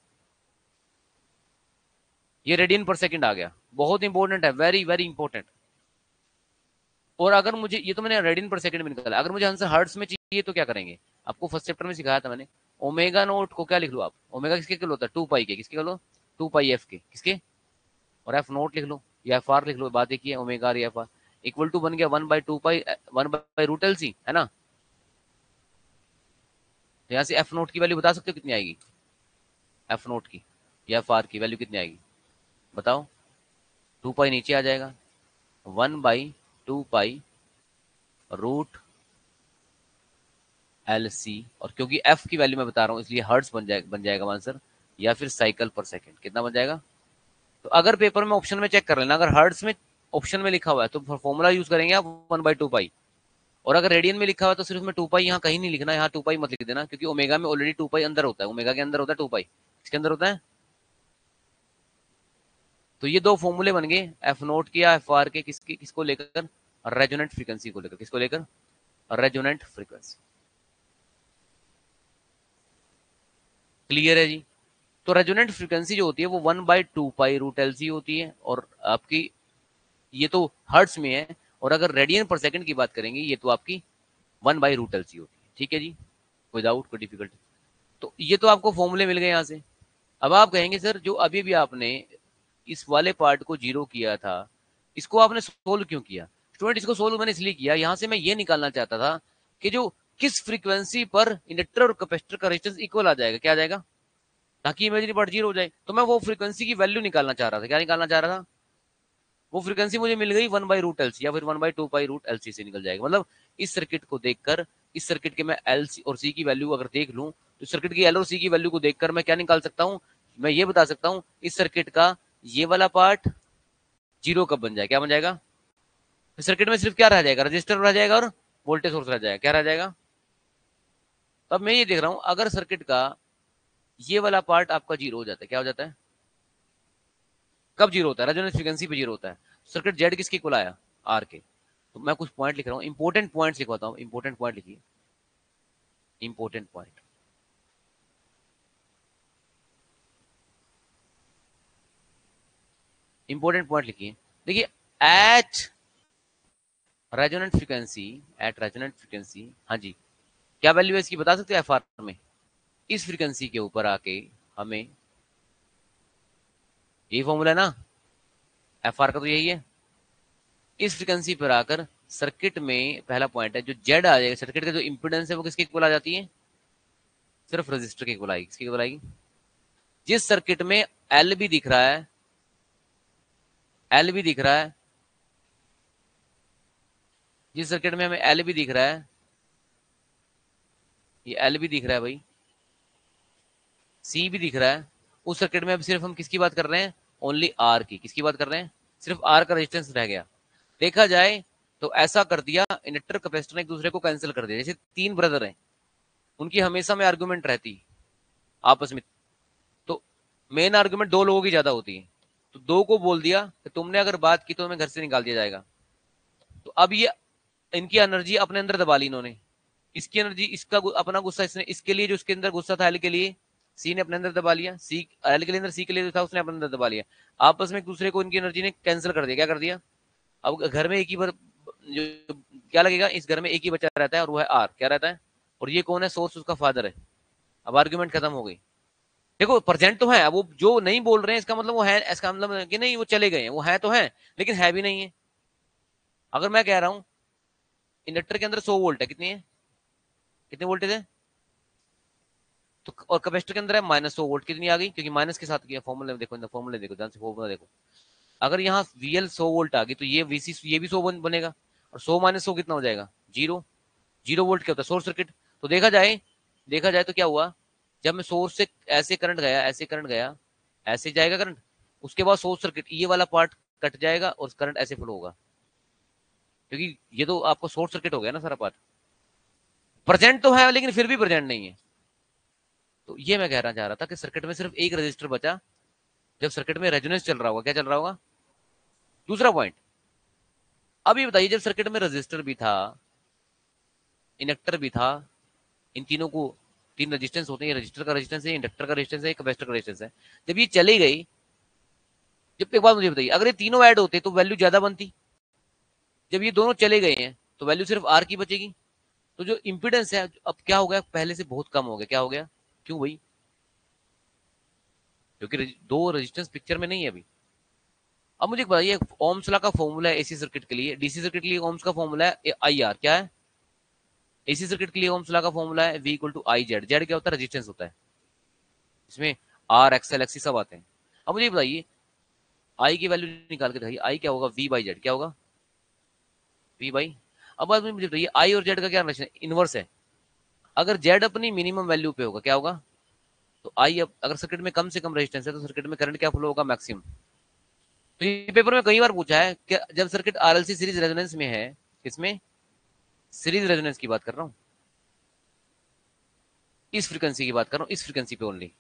ये रेडियन पर सेकंड आ गया, बहुत इंपॉर्टेंट है, वेरी वेरी इंपॉर्टेंट। और अगर मुझे, ये तो मैंने रेडियन पर सेकंड में निकाला, अगर मुझे आंसर हर्ट्स में चाहिए तो क्या करेंगे? आपको फर्स्ट चैप्टर में सिखाया था मैंने। ओमेगा नोट को क्या लिख लो आप? ओमेगा किसके किलो होता है? 2 पाई के। किसके किलो? 2 पाई एफ के। किसके? और एफ नोट लिख लो या एफ आर लिख लो, बात एक ही है, ओमेगा आर या एफ आर। इक्वल टू बन गया 1/2 पाई, 1/√LC, है ना। तो यहाँ से एफ नोट की वैल्यू बता सकते हो कितनी आएगी? एफ नोट की या एफ आर की वैल्यू कितनी आएगी बताओ? 2 पाई नीचे आ जाएगा, 1/2 पाई√LC। और क्योंकि एफ की वैल्यू मैं बता रहा हूँ इसलिए हर्ट्स बन जाएगा आंसर, या फिर साइकिल पर सेकंड। कितना बन जाएगा? तो अगर पेपर में ऑप्शन में चेक कर लेना, अगर हर्ट्स में ऑप्शन में लिखा हुआ है तो फॉर्मूला यूज करेंगे आप 1/2 पाई। और अगर रेडियन में लिखा हुआ है तो सिर्फ में 2 पाई यहाँ कहीं नहीं लिखना, यहाँ 2 पाई मत लिख देना, क्योंकि ओमेगा में ऑलरेडी 2 पाई अंदर होता है, ओमेगा के अंदर होता है 2 पाई। इसके अंदर होता है। तो ये दो फॉर्मूले बन गए, एफ नोट के या एफ आर के, किसके, किसको लेकर? रेजोनेंट फ्रीक्वेंसी को लेकर। किसको लेकर? Resonant frequency. क्लियर है जी? तो रेजोनेंट फ्रीक्वेंसी जो होती है वो 1/2 पाई√LC होती है, और आपकी ये तो हर्ट्स में है। और अगर रेडियन पर सेकंड की बात करेंगे ये तो आपकी 1/√LC होती है। ठीक है जी, कोई डाउट, कोई डिफिकल्टी? तो ये तो आपको फॉर्मूले मिल गए यहाँ से। अब आप कहेंगे सर जो अभी भी आपने इस वाले पार्ट को जीरो किया था, इसको आपने सोल्व क्यों किया? स्टूडेंट, इसको सोल्व मैंने इसलिए किया, यहां से मैं ये निकालना चाहता था कि जो किस फ्रीक्वेंसी पर इंडक्टर और कैपेसिटर का रेजिस्टेंस इक्वल आ जाएगा, क्या आ जाएगा, ताकि इमेजिनरी पार्ट जीरो हो जाए। तो मैं वो फ्रीक्वेंसी की वैल्यू निकालना चाह रहा था। क्या निकालना चाह रहा था? वो फ्रीक्वेंसी मुझे मिल गई 1/√LC, या फिर 1/2 पाई√LC से निकल जाएगा। मतलब इस सर्किट को देखकर, इस सर्किट के मैं एल और सी की वैल्यू अगर देख लूं, तो सर्किट की एल और सी की वैल्यू को देखकर मैं क्या निकाल सकता हूं? मैं ये बता सकता हूं इस सर्किट का ये वाला पार्ट जीरो कब बन जाएगा, क्या बन जाएगा? सर्किट में सिर्फ क्या रह जाएगा? रजिस्टर रह जाएगा और वोल्टेज सोर्स रह जाएगा। क्या रह जाएगा? तो अब मैं ये देख रहा हूं, अगर सर्किट का ये वाला पार्ट आपका जीरो हो जाता है, क्या हो जाता है? कब जीरो होता है? रेजोनेंस फ्रीक्वेंसी पे जीरो होता है। सर्किट जेड किसके इक्वल आया? आर के। तो मैं कुछ पॉइंट लिख रहा हूँ, इंपॉर्टेंट पॉइंट लिखवाता हूँ, इंपॉर्टेंट पॉइंट लिखिए, इंपॉर्टेंट पॉइंट। इंपॉर्टेंट पॉइंट लिखिए। देखिए, at resonant frequency, at resonant frequency, हाँ जी, क्या वैल्यू है इसकी बता सकते हैं? एफ आर में इस फ्रीक्वेंसी के ऊपर आके हमें, यही फॉर्मूला है ना एफ आर का, तो यही है। इस फ्रीक्वेंसी पर आकर सर्किट में पहला पॉइंट है, जो जेड आ जाएगा, सर्किट का जो इंपिडेंस है वो किसके इक्वल आ जाती है? सिर्फ रजिस्टर के इक्वल आएगी। किसके इक्वल आएगी? जिस सर्किट में एल भी दिख रहा है, एल भी दिख रहा है, जिस सर्किट में हमें एल भी दिख रहा है, ये एल भी दिख रहा है भाई, सी भी दिख रहा है, उस सर्किट में अब सिर्फ हम किसकी बात कर रहे हैं, ओनली आर की। किसकी बात कर रहे हैं, सिर्फ आर का रेजिस्टेंस रह गया। देखा जाए तो ऐसा कर दिया, इंडक्टर कैपेसिटर ने एक दूसरे को कैंसिल कर दिया। जैसे तीन ब्रदर हैं, उनकी हमेशा में आर्गुमेंट रहती आपस में, तो मेन आर्गुमेंट दो लोगों की ज्यादा होती है, तो दो को बोल दिया कि तुमने अगर बात की तो हमें घर से निकाल दिया जाएगा। तो अब ये इनकी एनर्जी अपने अंदर दबा ली इन्होंने, इसकी एनर्जी, इसका अपना गुस्सा इसने, इसके लिए जो उसके अंदर गुस्सा था एल के लिए, सी ने अपने अंदर दबा लिया, सी एल के लिए अंदर, सी के लिए जो था उसने अपने अंदर दबा लिया। आपस में एक दूसरे को इनकी एनर्जी ने कैंसिल कर दिया। क्या कर दिया, अब घर में एक ही बार जो क्या लगेगा, इस घर में एक ही बच्चा रहता है और वो है आर, क्या रहता है, और ये कौन है, सोर्स उसका फादर है। अब आर्ग्यूमेंट खत्म हो गई। देखो प्रेजेंट तो है, अब वो जो नहीं बोल रहे हैं इसका मतलब वो है, इसका मतलब कि नहीं वो चले गए हैं, वो है तो है लेकिन है भी नहीं है। अगर मैं कह रहा हूं इंडक्टर के अंदर 100 वोल्ट है, कितनी है, कितने वोल्टेज है, तो और कैपेसिटर के अंदर है -100 वोल्ट, कितनी आ गई, क्योंकि माइनस के साथ किया। फॉर्मूले में देखो, फॉर्मूले देखो ध्यान से, फॉर्मूला देखो। अगर यहाँ वीएल 100 वोल्ट आ गई तो ये वीसी ये भी 100 बनेगा, और 100 - 100 कितना हो जाएगा, 0। 0 वोल्ट क्या होता है, शॉर्ट सर्किट। तो देखा जाए तो क्या हुआ, जब मैं सोर्स से ऐसे करंट गया, ऐसे करंट गया, ऐसे जाएगा करंट, उसके बाद शॉर्ट सर्किट, ये वाला पार्ट कट जाएगा और करंट ऐसे फ्लो होगा, क्योंकि ये तो आपको शॉर्ट सर्किट हो गया ना सारा पार्ट। प्रेजेंट तो है लेकिन फिर भी प्रेजेंट नहीं है। तो ये मैं कहना चाह रहा था कि सर्किट में सिर्फ एक रजिस्टर बचा, जब सर्किट में रेजोनेंस चल रहा होगा। क्या चल रहा होगा, दूसरा पॉइंट। अब ये बताइए, जब सर्किट में रजिस्टर भी था, इंडक्टर भी था, इन तीनों को, तीन रेजिस्टेंस होते हैं, रजिस्टर का रेजिस्टेंस है, इंडक्टर का रेजिस्टेंस है, कैपेसिटर का रेजिस्टेंस है। जब ये चली गई, जब एक बात मुझे बताइए, अगर ये तीनों ऐड होते तो वैल्यू ज्यादा बनती, जब ये दोनों चले गए हैं तो वैल्यू सिर्फ आर की बचेगी। तो जो इंपिडेंस है अब क्या हो गया, पहले से बहुत कम हो गया। क्या हो गया, क्यों भाई, क्योंकि दो रेजिस्टेंस पिक्चर में नहीं है अभी। अब मुझे बताइए, ओम्स लॉ का फॉर्मूला है एसी सर्किट के लिए, डीसी सर्किट के लिए ओम्स का फॉर्मूला है आई आर, क्या है, एसी सर्किट के लिए ओम्स लॉ का फॉर्मूला है V equal to I Z. Z क्या होता है, रेजिस्टेंस होता है, इसमें आर एक्सएल एक्सी सब आते हैं। अब मुझे बताइए, आई की वैल्यू निकाल के दिखाइए, आई क्या होगा, वी बाई जेड, क्या होगा, वी बाई। अब बात मुझे बताइए, आई और जेड का क्या रिलेशन है, इनवर्स है। अगर जेड अपनी मिनिमम वैल्यू पे होगा क्या होगा, तो आई, अब अगर सर्किट में कम से कम रेजिस्टेंस है तो सर्किट में करंट क्या फ्लो होगा, मैक्सिमम। तो ये पेपर में कई बार पूछा है कि जब सर्किट आरएलसी सीरीज रेजोनेंस में है, किसमें, सीरीज रेजोनेंस की बात कर रहा हूँ, इस फ्रीक्वेंसी की बात कर रहा हूँ, इस फ्रीक्वेंसी पे ओनली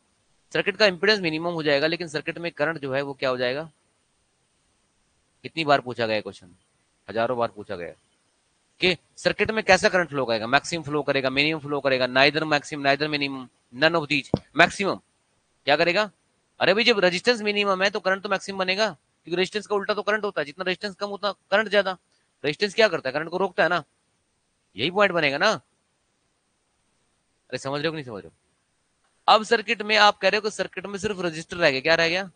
सर्किट का इंपीडेंस मिनिमम हो जाएगा, लेकिन सर्किट में करंट जो है वो क्या हो जाएगा। कितनी बार पूछा गया क्वेश्चन, हजारों बार पूछा गया कि सर्किट में कैसा करंट फ्लो करेगा, मैक्सिमम फ्लो करेगा, मिनिमम फ्लो करेगा, neither maximum neither minimum, none of these, maximum क्या करेगा। अरे भाई जब रेजिस्टेंस मिनिमम है तो करंट तो मैक्सिमम बनेगा, क्योंकि रेजिस्टेंस का उल्टा तो करंट होता है, जितना रेजिस्टेंस कम उतना करंट ज्यादा। रेजिस्टेंस क्या करता है, करंट को रोकता है ना, यही पॉइंट बनेगा ना। अरे समझ रहे हो कि नहीं समझ रहे हो। अब सर्किट में आप कह रहे हो कि सर्किट में सिर्फ रजिस्टर रह गया, क्या रह गया।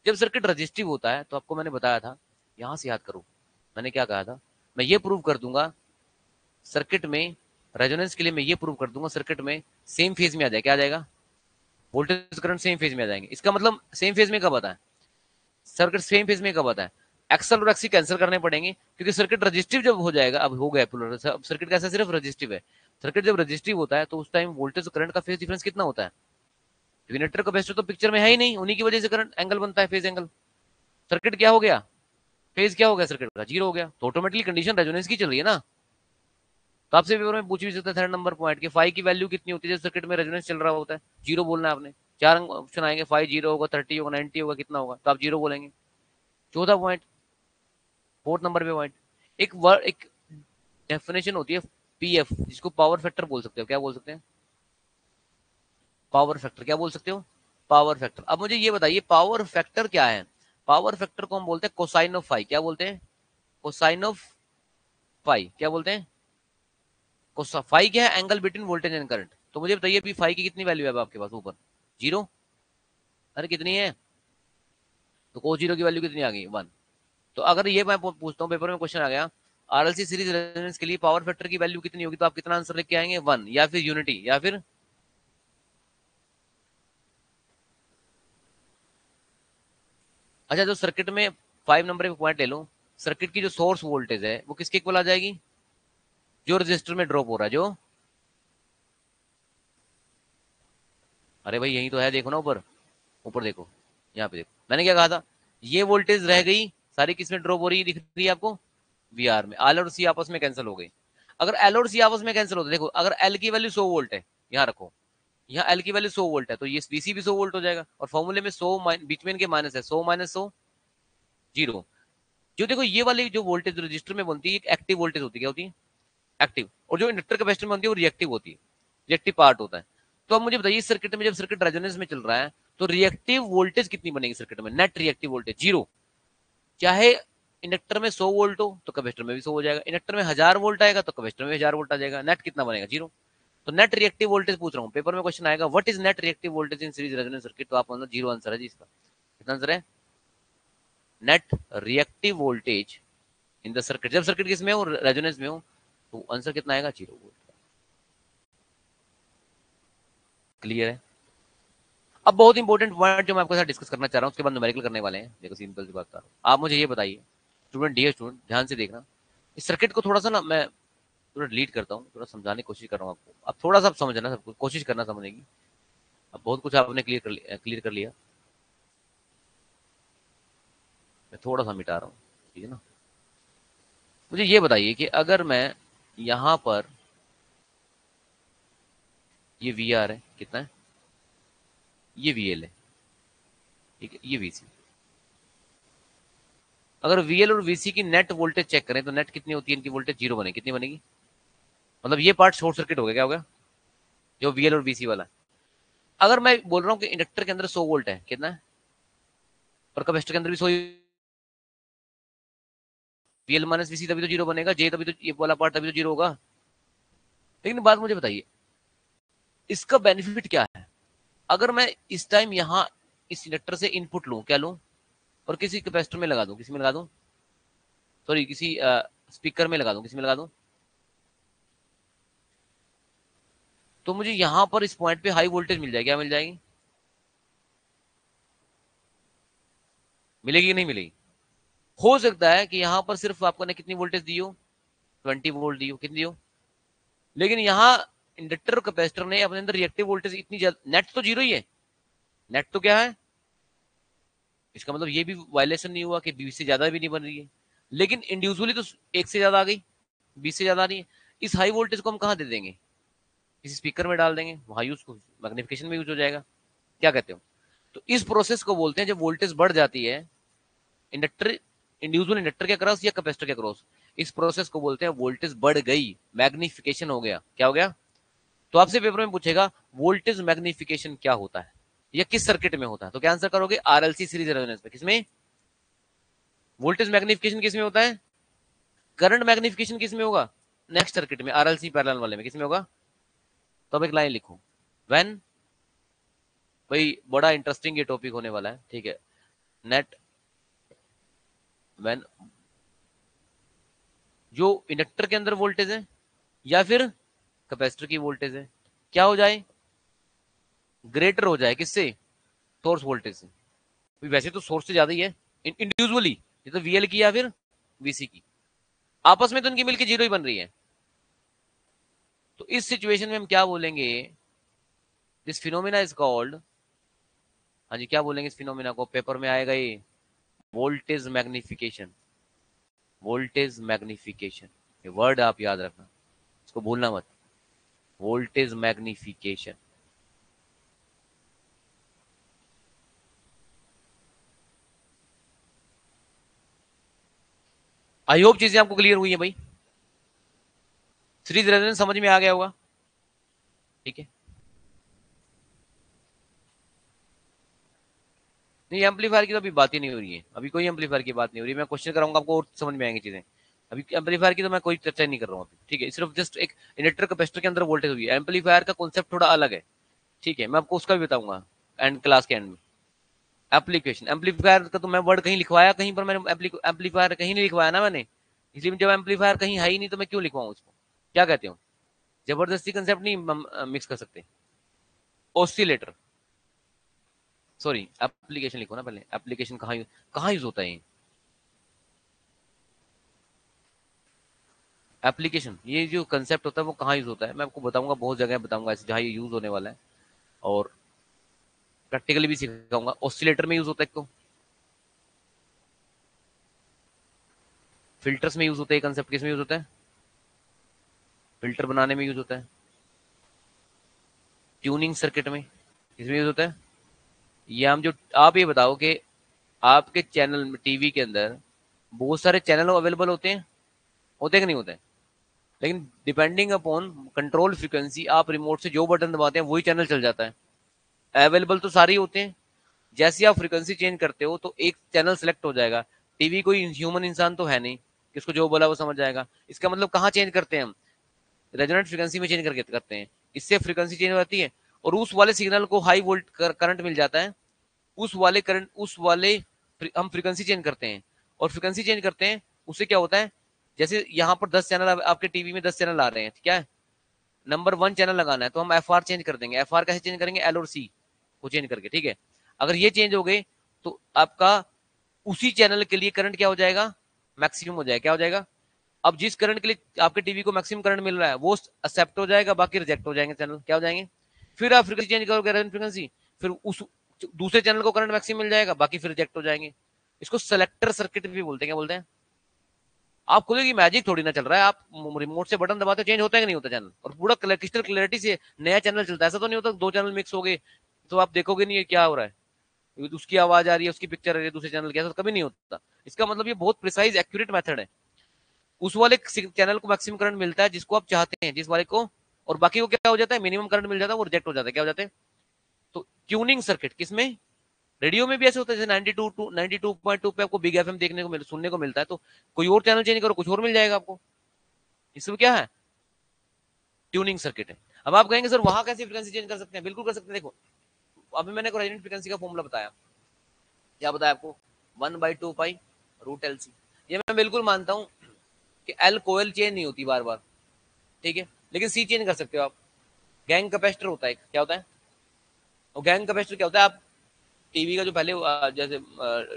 जब सर्किट रजिस्टिव होता है तो आपको मैंने बताया था, यहां से याद करो, मैंने क्या कहा था, मैं ये प्रूव कर दूंगा सर्किट में, रेजोनेंस के लिए मैं ये प्रूव कर दूंगा सर्किट में सेम फेज में आ जाए, क्या आ जाएगा, वोल्टेज करंट सेम फेज में आ जाएंगे। इसका मतलब सेम फेज में कब आता है, सर्किट सेम फेज में कब आता है, एक्सल और एक्सी कैंसिल करने पड़ेंगे, क्योंकि सर्किट रजिस्टिव जब हो जाएगा, अब हो गया पोलर, सर्किट कैसा सिर्फ रजिस्टिव है। सर्किट जब रजिस्टिव होता है तो उस टाइम वोल्टेज और करंट का फेज डिफरेंस कितना होता है, इंडक्टर कैपेसिटर तो पिक्चर में है ही नहीं, उन्हीं की वजह से करंट एंगल बनता है, फेज एंगल। सर्किट क्या हो गया, फेज क्या हो गया, सर्किट का 0 हो गया, तो ऑटोमेटिकली कंडीशन रेजोनेंस की चल रही है ना। तो आपसे पेपर में पूछ भी सकते हैं थर्ड नंबर पॉइंट कि फाइव की वैल्यू कितनी होती है जब सर्किट में रेजोनेंस चल रहा होता है, 0 बोलना है आपने। चार ऑप्शन आएंगे, 5 0 होगा, 30 होगा, 90 होगा, कितना होगा, तो आप 0 बोलेंगे। चौथा पॉइंट, फोर्थ नंबर पे पॉइंट, एक वर्ड, एक डेफिनेशन होती है पीएफ, जिसको पावर फैक्टर बोल सकते हो, क्या बोल सकते हैं, पावर फैक्टर, क्या बोल सकते हो, पावर फैक्टर। अब मुझे ये बताइए पावर फैक्टर क्या है। पावर फैक्टर को हम बोलते हैं कोसाइन ऑफ फाई, क्या बोलते हैं, कोसाइन ऑफ फाई, क्या बोलते हैं, कोसा फाई क्या है, angle between voltage and current. तो मुझे बताइए अभी फाई की कितनी वैल्यू है अब आपके पास ऊपर, 0। अरे कितनी है, तो को 0 की वैल्यू कितनी आ गई, 1। तो अगर ये मैं पूछता हूँ, पेपर में क्वेश्चन आ गया आरएलसी सीरीज रेजोनेंस के लिए पावर फैक्टर की वैल्यू कितनी होगी, तो आप कितना आंसर लेके आएंगे, 1, या फिर यूनिटी, या फिर, अच्छा जो सर्किट में 5 नंबर पे पॉइंट ले लो, सर्किट की जो सोर्स वोल्टेज है वो किसके इक्वल आ जाएगी, जो रजिस्टर में ड्रॉप हो रहा है, जो, अरे भाई यही तो है, देखो ना ऊपर, ऊपर देखो, यहाँ पे देखो, मैंने क्या कहा था, ये वोल्टेज रह गई सारी, किसमें ड्रॉप हो रही है, दिख रही है आपको, वीआर में। एल और सी आपस में कैंसिल हो गई। अगर एल और सी आपस में कैंसिल होते, देखो अगर एल की वैल्यू 100 वोल्ट है, यहाँ रखो, यहाँ एल की वैल्यू 100 वोल्ट है, तो ये वीसी भी 100 वोल्ट हो जाएगा, और फॉर्मूले में 100 बीच में इनके माइनस है, 100 माइनस 100 जीरो। जो देखो ये वाली जो वोल्टेज रजिस्टर में बनती है एक एक्टिव वोल्टेज होती है, क्या होती है, एक्टिव, और जो इंडक्टर कैपेसिटर में बनती है वो रिएक्टिव होती है, रिएक्टिव पार्ट होता है। तो अब मुझे बताइए इस सर्किट में जब सर्किट रेजोनेंस में चल रहा है तो रिएक्टिव वोल्टेज कितनी बनेगी सर्किट में, नेट रिएक्टिव वोल्टेज जीरो। चाहे इंडक्टर में 100 वोल्ट हो तो कैपेसिटर में भी 100 हो जाएगा, इंडक्टर में 1000 वोल्ट आएगा तो कैपेसिटर में 1000 वोल्ट आ जाएगा, नेट कितना बनेगा, जीरो। तो नेट रिएक्टिव वोल्टेज पूछ रहा हूँ, पेपर में क्वेश्चन आएगा what is net reactive voltage in series resonance circuit, तो आप मतलब जीरो आंसर है जी इसका। कितना आंसर है, net reactive voltage in the circuit, जब सर्किट किस में हो, रेजोनेंस में हो, तो आंसर कितना आएगा, जीरो वोल्ट। क्लियर है। अब बहुत इंपॉर्टेंट पॉइंट जो मैं आपके साथ डिस्कस करना चाह रहा हूँ, उसके बाद न्यूमेरिकल करने वाले हैं, देखो सिंपल सी बात कर रहा हूँ। आप मुझे ये बताइए स्टूडेंट, डियर स्टूडेंट ध्यान से देखना, इस सर्किट को थोड़ा सा ना मैं थोड़ा लीड करता हूँ, थोड़ा समझाने की कोशिश कर रहा हूँ आपको, अब थोड़ा सा समझना, सब कुछ कोशिश करना समझने की। अब बहुत कुछ आपने क्लियर कर लिया, मैं थोड़ा सा मिटा रहा हूँ, ठीक है ना। मुझे ये बताइए कि अगर मैं यहाँ पर, ये वी आर है कितना है, ये वी एल है, ठीक है, ये वीसी, अगर वीएल और वीसी की नेट वोल्टेज चेक करें तो नेट कितनी होती है, इनकी वोल्टेज जीरो बनेगी, कितनी बनेगी, मतलब ये पार्ट शॉर्ट सर्किट हो गया, क्या हो गया, जो वीएल और वीसी वाला है। अगर मैं बोल रहा हूँ कि इंडक्टर के अंदर 100 वोल्ट है, कितना है, और कैपेसिटर के अंदर भी 100, वीएल माइनस वीसी तभी तो जीरो बनेगा, जे तभी तो ये वाला पार्ट तभी तो जीरो होगा। लेकिन बात मुझे बताइए इसका बेनिफिट क्या है, अगर मैं इस टाइम यहाँ इस इंडक्टर से इनपुट लूं, क्या लूं, और किसी कैपेसिटर में लगा दूं, किसी में लगा दूं, सॉरी किसी स्पीकर में लगा दूं, किसी में लगा दूं, तो मुझे यहां पर इस पॉइंट पे हाई वोल्टेज मिल जाएगी, क्या मिल जाएगी, मिलेगी कि नहीं मिलेगी। हो सकता है कि यहां पर सिर्फ आपको ने कितनी वोल्टेज दी हो, 20 वोल्ट दी हो, कितनी दी हो, लेकिन यहाँ इंडक्टर और कैपेसिटर ने अपने अंदर रिएक्टिव वोल्टेज इतनी ज्यादा, नेट तो जीरो ही है, नेट तो क्या है, इसका मतलब ये भी वायलेशन नहीं हुआ कि 20 से ज्यादा भी नहीं बन रही है, लेकिन इंडिविजुअली तो एक से ज्यादा आ गई, 20 से ज्यादा आ रही है। इस हाई वोल्टेज को हम कहाँ दे देंगे, किसी स्पीकर में डाल देंगे, वहां यूज मैग्निफिकेशन में यूज हो जाएगा, क्या कहते हो। तो इस प्रोसेस को बोलते हैं जब वोल्टेज बढ़ जाती है इंडक्टर, इंडिविजुअल इंडक्टर के क्रॉस या कैपेसिटर के क्रॉस, इस प्रोसेस को बोलते हैं वोल्टेज बढ़ गई, मैग्निफिकेशन हो गया, क्या हो गया। तो आपसे पेपर में पूछेगा वोल्टेज मैग्निफिकेशन क्या होता है या किस सर्किट में होता है, तो क्या आंसर करोगे, आरएलसी सीरीज रेजोनेंस में, किसमें वोल्टेज मैग्निफिकेशन किसमें होता है, करंट मैग्निफिकेशन किसमें होगा, नेक्स्ट सर्किट में, आरएलसी पैरेलल वाले में किसमें होगा। तो अब एक लाइन लिखो, व्हेन, भाई बड़ा इंटरेस्टिंग ये टॉपिक होने वाला है, ठीक है, नेट, व्हेन जो इंडक्टर के अंदर वोल्टेज है या फिर कैपेसिटर की वोल्टेज है क्या हो जाए, ग्रेटर हो जाए, किससे, सोर्स वोल्टेज से, वैसे तो सोर्स से ज्यादा ही है इंडिविजुअली, ये तो वीएल की या फिर वीसी की, आपस में तो इनकी मिलकर जीरो ही बन रही है। तो इस सिचुएशन में हम क्या बोलेंगे, दिस फिनोमिना इज कॉल्ड, हाँ जी क्या बोलेंगे इस फिनोमिना को, पेपर में आएगा ये, वोल्टेज मैग्निफिकेशन, वोल्टेज मैग्निफिकेशन, ये वर्ड आप याद रखना, इसको भूलना मत, वोल्टेज मैग्निफिकेशन। आई होप चीजें आपको क्लियर हुई है भाई, सीरीज रेजोनेंस समझ में आ गया होगा, ठीक है। नहीं एम्पलीफायर की तो अभी बात ही नहीं हो रही है, अभी कोई एम्पलीफायर की बात नहीं हो रही है, मैं क्वेश्चन कराऊंगा आपको और समझ में आएंगी चीजें, अभी एम्पलीफायर की तो मैं कोई चर्चा नहीं कर रहा हूँ अभी, ठीक है, सिर्फ जस्ट एक इंडक्टर कैपेसिटर के अंदर वोल्टेज हुई है, एम्पलीफायर का कॉन्सेप्ट थोड़ा अलग है, ठीक है, मैं आपको उसका भी बताऊंगा एंड क्लास के एंड में। एप्लीकेशन, एम्पलीफायर का तो मैं वर्ड कहीं लिखवाया, कहीं पर मैंने एम्पलीफायर कहीं नहीं लिखवाया ना मैंने, इसलिए जब एम्पलीफायर कहीं है ही नहीं तो मैं क्यों लिखवाऊं उसको, क्या कहते हो, जबरदस्ती कंसेप्ट नहीं मिक्स कर सकते। ऑसिलेटर, सॉरी एप्लीकेशन लिखो ना पहले, एप्लीकेशन कहाँ यूज होता है ये, एप्लीकेशन, ये जो कंसेप्ट होता है वो कहाँ यूज होता है, मैं आपको बताऊंगा, बहुत जगह बताऊंगा ऐसे जहाँ ये यूज होने वाला है, और प्रैक्टिकली भी सिखाऊंगा। ऑसिलेटर में यूज होता है एक तो, फिल्टर्स में यूज होता है, ये कंसेप्ट किस में यूज होता है, फिल्टर बनाने में यूज होता है, ट्यूनिंग सर्किट में, किसमें यूज होता है। ये हम जो, आप ये बताओ कि आपके चैनल में, टीवी के अंदर बहुत सारे चैनल अवेलेबल होते हैं कि नहीं होते हैं, लेकिन डिपेंडिंग अपॉन कंट्रोल फ्रीक्वेंसी आप रिमोट से जो बटन दबाते हैं वही चैनल चल जाता है। अवेलेबल तो सारे ही होते हैं, जैसे आप फ्रीक्वेंसी चेंज करते हो तो एक चैनल सेलेक्ट हो जाएगा। टीवी कोई ह्यूमन इंसान तो है नहीं कि उसको जो बोला वो समझ जाएगा। इसका मतलब कहाँ चेंज करते हैं हम, रेजोनेंट फ्रीक्वेंसी में चेंज करके करते हैं, इससे फ्रीक्वेंसी चेंज हो जाती है, और उस वाले सिग्नल को हाई वोल्ट करंट मिल जाता है, उस वाले हम फ्रीक्वेंसी चेंज करते हैं, और फ्रीक्वेंसी चेंज करते हैं, उससे क्या होता है, जैसे यहाँ पर 10 चैनल, आपके टीवी में 10 चैनल आ रहे हैं, क्या है, नंबर 1 चैनल लगाना है तो हम एफ आर चेंज कर देंगे। एफ आर कैसे चेंज करेंगे, एल और सी को चेंज करके, ठीक है। अगर ये चेंज हो गए तो आपका उसी चैनल के लिए करंट क्या हो जाएगा, मैक्सिमम हो जाएगा, क्या हो जाएगा। अब जिस करंट के लिए आपके टीवी को मैक्सिमम करंट मिल रहा है वो एक्सेप्ट हो जाएगा, बाकी रिजेक्ट हो जाएंगे चैनल, क्या हो जाएंगे। फिर आप फ्रीक्वेंसी चेंज करोगे, रेजोनेंट फ्रीक्वेंसी, फिर उस दूसरे चैनल को करंट मैक्सिमम मिल जाएगा, बाकी फिर रिजेक्ट हो जाएंगे। इसको सेलेक्टर सर्किट भी बोलते हैं, क्या बोलते हैं। आप खुद की मैजिक थोड़ी ना चल रहा है, आप रिमोट से बटन दबाते हो, चेंज होता है कि नहीं होता चैनल, और पूरा क्रिस्टल क्लैरिटी से नया चैनल चलता है। ऐसा तो नहीं होता दो चैनल मिक्स हो गए तो आप देखोगे नहीं ये क्या हो रहा है, उसकी आवाज आ रही है, उसकी पिक्चर आ रही है दूसरे चैनल की, ऐसा तो कभी नहीं होता। इसका मतलब ये बहुत प्रिसाइज एक्यूरेट मेथड है। उस वाले चैनल को मैक्सिमम करंट मिलता है जिसको आप चाहते हैं, जिस वाले को, और बाकी को क्या हो जाता है, मिनिमम करंट मिल जाता है, वो रिजेक्ट हो जाता है, क्या हो जाता है। तो ट्यूनिंग सर्किट किसमें, रेडियो में भी ऐसे होता है, जैसे 92.2 पे आपको बिग एफएम देखने को सुनने को मिलता है, तो कोई और चैनल चेंज करो कुछ और मिल जाएगा आपको। इसमें क्या है, ट्यूनिंग सर्किट है। अब आप कहेंगे सर वहां कैसे फ्रीक्वेंसी चेंज कर सकते हैं, बिल्कुल कर सकते हैं। देखो अभी मैंने रेजोनेंट फ्रीक्वेंसी का फॉर्मूला बताया, क्या बताया आपको, 1/2 पाई रूट एल सी। ये मैं बिल्कुल मानता हूं कि एल कोयल चेंज नहीं होती बार बार, ठीक है, लेकिन सी चेंज कर सकते हो आप। गैंग कैपेसिटर होता है, क्या होता है, और गैंग कैपेसिटर क्या होता है, आप टीवी का जो पहले जैसे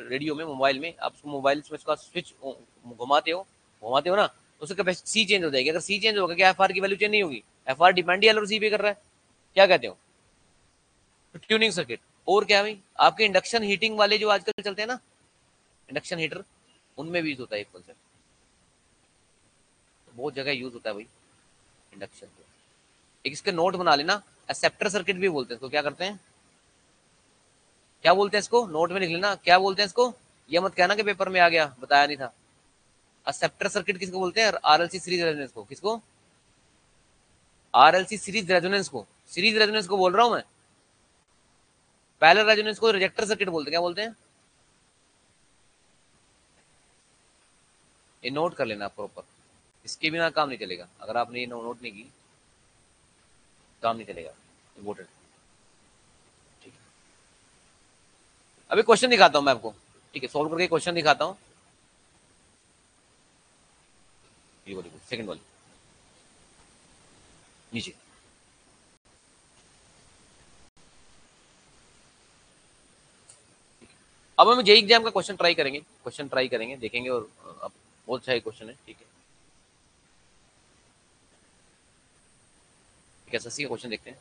रेडियो में, मोबाइल में, आप उसको मोबाइल में उसका स्विच घुमाते हो ना, तो उसका कैपेसिटी सी चेंज हो जाएगी। अगर सी चेंज होगा क्या एफ आर की वैल्यू चेंज नहीं होगी, एफ आर डिपेंड ही एल और सी पे कर रहा है, क्या कहते हो। तो ट्यूनिंग सर्किट, और क्या भाई, आपके इंडक्शन हीटिंग वाले जो आजकल चलते हैं ना, इंडक्शन हीटर, उनमें भी यूज होता है एक कॉन्सेप्ट, तो बहुत जगह यूज होता है भाई इंडक्शन। एक इसके नोट बना लेना, एक्सेप्टर सर्किट भी बोलते हैं इसको, क्या करते हैं, क्या बोलते हैं इसको, नोट में लिख लेना क्या बोलते हैं इसको। ये मत कहना कि पेपर में आ गया बताया नहीं था। एक्सेप्टर सर्किट किसको बोलते हैं, आरएलसी सीरीज रेजोनेंस को, किसको, आरएलसी सीरीज रेजोनेंस को, सीरीज रेजोनेंस को बोल रहा हूं मैं। पैरेलल रेजोनेंस को रिजेक्टर सर्किट बोलते हैं, क्या बोलते हैं। ये नोट कर लेना प्रॉपर, इसके बिना काम नहीं चलेगा, अगर आपने ये नोट नहीं की काम नहीं चलेगा, इम्पोर्टेंट। ठीक है, अभी क्वेश्चन दिखाता हूं मैं आपको, ठीक है, सॉल्व करके क्वेश्चन दिखाता हूं। ये वाली सेकंड वाली नीचे। अब हम जेई एग्जाम का क्वेश्चन ट्राई करेंगे, देखेंगे, और अब बहुत अच्छा क्वेश्चन है, ठीक है। कैसा सी क्वेश्चन देखते हैं।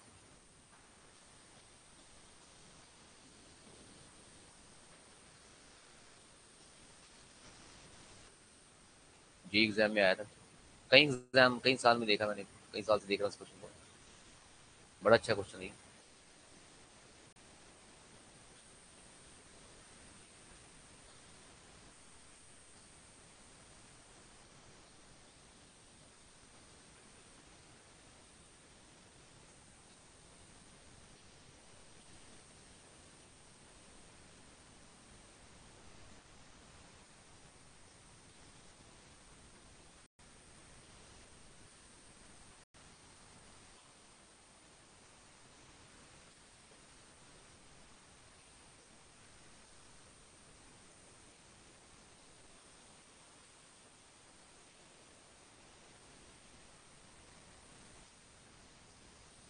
जेई एग्जाम में आया था, कई एग्जाम कई साल में देखा मैंने, कई साल से देख रहा हूँ इस क्वेश्चन को, बड़ा अच्छा क्वेश्चन है।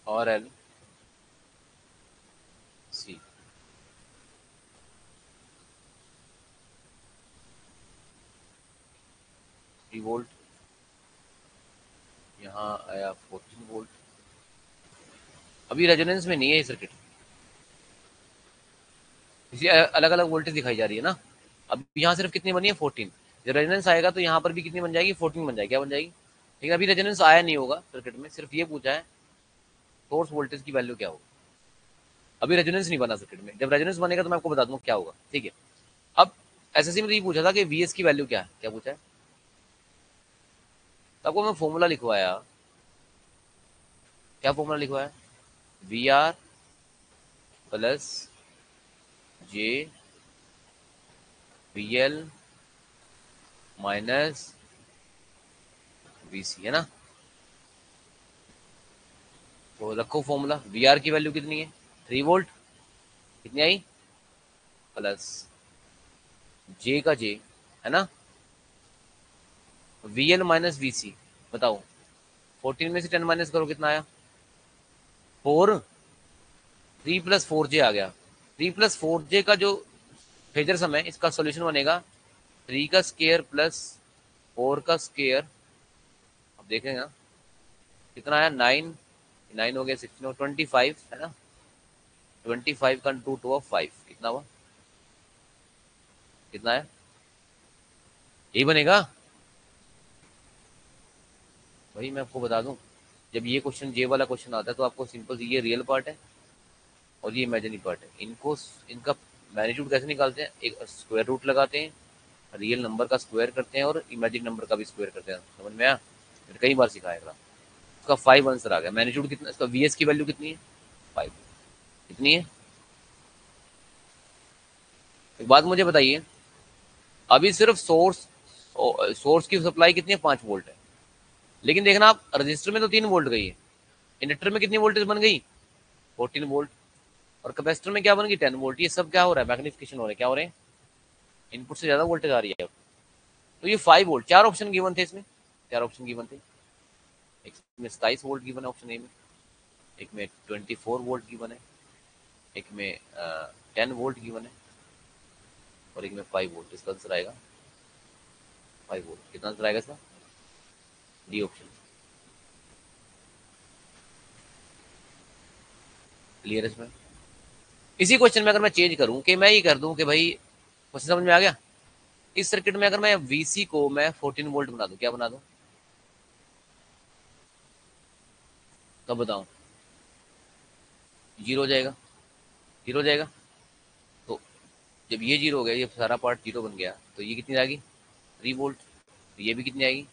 और एल सी, 3 वोल्ट यहाँ आया 14 वोल्ट। अभी रेजोनेंस में नहीं है ये सर्किट, इसी अलग अलग वोल्टेज दिखाई जा रही है ना। अब यहाँ सिर्फ कितनी बनी है 14। जब रेजोनेंस आएगा तो यहाँ पर भी कितनी बन जाएगी 14 बन जाएगी, क्या बन जाएगी। लेकिन अभी रेजोनेंस आया नहीं होगा सर्किट में, सिर्फ ये पूछा है सोर्स वोल्टेज की वैल्यू क्या होगी। अभी रेजोनेंस नहीं बना सर्किट में, जब रेजोनेंस बनेगा तो मैं आपको बता दूंगा क्या होगा, ठीक है। अब एसएससी में तो ये पूछा था कि वीएस की वैल्यू क्या है, क्या पूछा है, तो आपको मैं फॉर्मूला लिखवाया। क्या फॉर्मूला लिखवाया, V R plus J V L minus V C, है ना। तो रखो फॉर्मूला, वी आर की वैल्यू कितनी है 3 वोल्ट, कितनी आई, प्लस जे का जे, है ना, वी एल माइनस वी सी। बताओ 14 में से 10 माइनस करो कितना आया 4। 3 प्लस 4 जे आ गया। 3 प्लस 4 जे का जो फेजर सम है इसका सोल्यूशन बनेगा 3 का स्केयर प्लस 4 का स्केयर। अब देखेंगे ना कितना आया 9, 9 हो गया 16 और 25, है ना। 25 का रूट हुआ 5, कितना हुआ, कितना है, यही बनेगा। भाई मैं आपको बता दूं, जब ये क्वेश्चन जे वाला क्वेश्चन आता है तो आपको सिंपल, ये रियल पार्ट है और ये इमेजिनरी पार्ट है, इनको इनका मैग्नीट्यूड कैसे निकालते हैं, एक स्क्वायर रूट लगाते हैं, रियल नंबर का स्क्वायर करते हैं और इमेजिनरी नंबर का भी स्क्वायर करते हैं, समझ में आया, मैंने कई बार सिखाया था। इसका 5 आंसर आ गया। मैग्नीट्यूड कितना, इसका वीएस की वैल्यू कितनी है 5, कितनी है। एक बात मुझे बताइए, अभी सिर्फ सोर्स की सप्लाई कितनी है 5 वोल्ट है, लेकिन देखना आप रजिस्टर में तो 3 वोल्ट गई है, इंडक्टर में कितनी वोल्टेज बन गई 14 वोल्ट, और कैपेसिटर में क्या बन गई 10 वोल्ट। ये सब क्या हो रहा है, मैग्निफिकेशन हो रहा है, क्या हो रहे हैं, इनपुट से ज्यादा वोल्टेज आ रही है। तो ये 5 वोल्ट, 4 ऑप्शन गिवन थे इसमें, 4 ऑप्शन गिवन थे, एक में 27 वोल्ट गिवन है ऑप्शन ए में, एक में 24 वोल्ट गिवन है, एक में 10 वोल्ट गिवन है, और एक में 5 वोल्ट। इसका आंसर आएगा 5 वोल्ट। कितना आंसर आएगा इसका, डी ऑप्शन। क्लियर है इसमें। इसी क्वेश्चन में अगर मैं चेंज करूं कि मैं ये कर दूं कि भाई, क्वेश्चन समझ में आ गया, इस सर्किट में अगर मैं वीसी को मैं 14 वोल्ट बना दूं, क्या बना दूं, कब बताऊं, जीरो हो जाएगा, जीरो हो जाएगा। तो जब ये जीरो हो गया, ये सारा पार्ट जीरो बन गया, तो ये कितनी आएगी 3 वोल्ट, तो ये भी कितनी आएगी,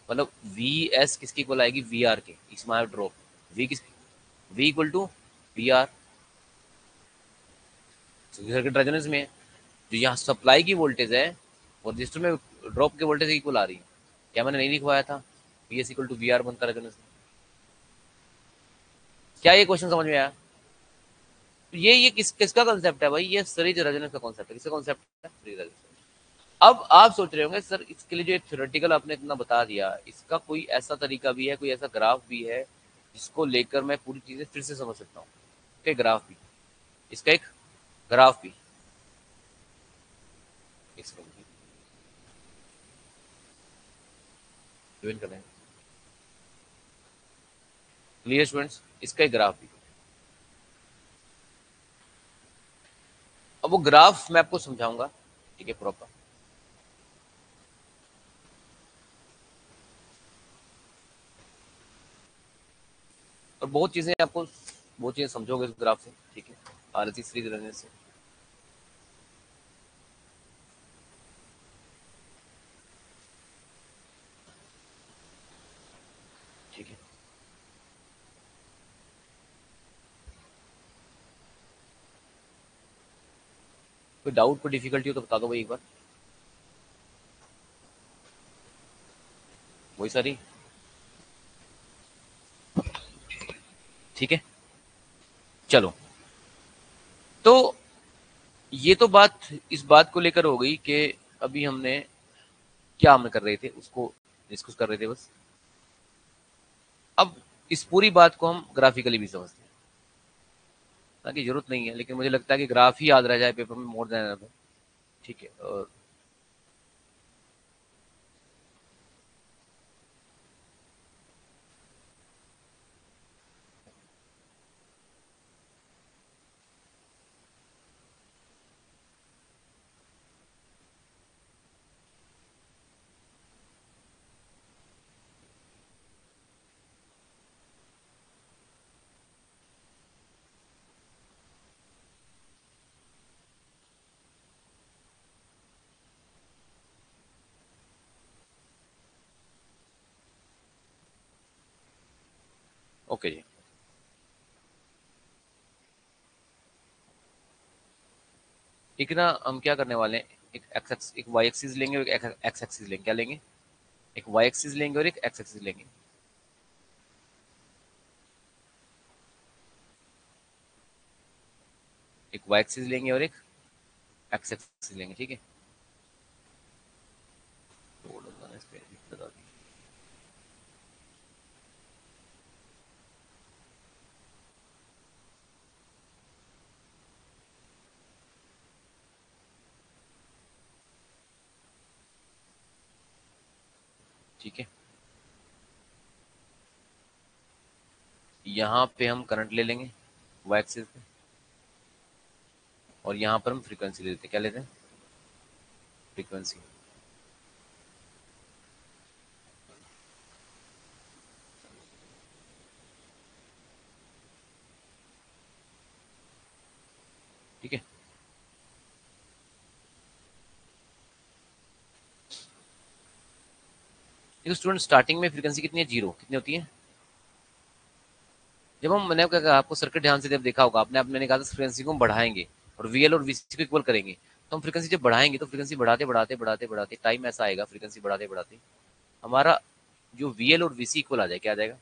मतलब वी एस किसकी इक्वल आएगी वी आर के, इसमें ड्रॉप, वी किसकी, V equal to V R. Circuit resonance में है, जो यहाँ सप्लाई की वोल्टेज है और रजिस्टर में ड्रॉप के वोल्टेज इक्वल आ रही है। क्या मैंने नहीं लिखवाया था, V S equal to V R बनता रेजोनेंस में। क्या ये क्वेश्चन समझ में आया। तो ये किसका कॉन्सेप्ट है भाई, ये सीरीज रेजोनेंस का कॉन्सेप्ट है, किसका कॉन्सेप्ट है, सीरीज रेजोनेंस। अब आप सोच रहे होंगे सर इसके लिए जो थ्योरेटिकल आपने इतना बता दिया, इसका कोई ऐसा तरीका भी है, कोई ऐसा ग्राफ भी है जिसको लेकर मैं पूरी चीजें फिर से समझ सकता हूँ, इसका ग्राफ भी, इसका एक ग्राफ भी, ज्वाइन कर रहे हैं, क्लियर स्टूडेंट्स, इसका एक ग्राफ भी। अब वो ग्राफ मैं आपको समझाऊंगा, ठीक है, प्रॉपर। और बहुत चीजें आपको, बहुत चीजें समझोगे इस ग्राफ से, ठीक है, आरसी सीरीज रहने से। ठीक है, कोई डाउट कोई डिफिकल्टी हो तो बता दो भाई एक बार, वही सारी, ठीक है। चलो, तो ये तो बात इस बात को लेकर हो गई कि अभी हमने क्या हम कर रहे थे उसको डिस्कस कर रहे थे बस। अब इस पूरी बात को हम ग्राफिकली भी समझते हैं, ताकि जरूरत नहीं है, लेकिन मुझे लगता है कि ग्राफ ही याद रह जाए पेपर में मोर देन, ठीक है। और ओके जी। एक ना हम क्या करने वाले हैं, एक वाई एक्सिस लेंगे और एक एक्स एक्सिस लेंगे। क्या लेंगे? एक वाई एक्सिस लेंगे और एक एक्स एक्सिस लेंगे। एक वाई एक्सिस लेंगे और एक एक्स एक्सिस लेंगे, ठीक है। तो इस पे बता दी। ठीक है, यहाँ पे हम करंट ले लेंगे वाई एक्सिस पे, और यहाँ पर हम फ्रीक्वेंसी ले लेते हैं। क्या लेते हैं? फ्रीक्वेंसी। ठीक है, देखो स्टूडेंट, स्टार्टिंग में फ्रीक्वेंसी कितनी है? जीरो। कितनी होती है? जब हम, मैंने क्या कहा आपको, सर्किट ध्यान से जब देखा होगा आपने, मैंने कहा था फ्रीक्वेंसी को हम बढ़ाएंगे और वीएल और वीसी को इक्वल करेंगे। तो हम फ्रीक्वेंसी जब बढ़ाएंगे तो फ्रीक्वेंसी बढ़ाते बढ़ाते बढ़ाते बढ़ाते टाइम ऐसा आएगा, फ्रीक्वेंसी बढ़ाते बढ़ाते हमारा जो वीएल और वीसी इक्वल आ जाए। क्या आ जाएगा?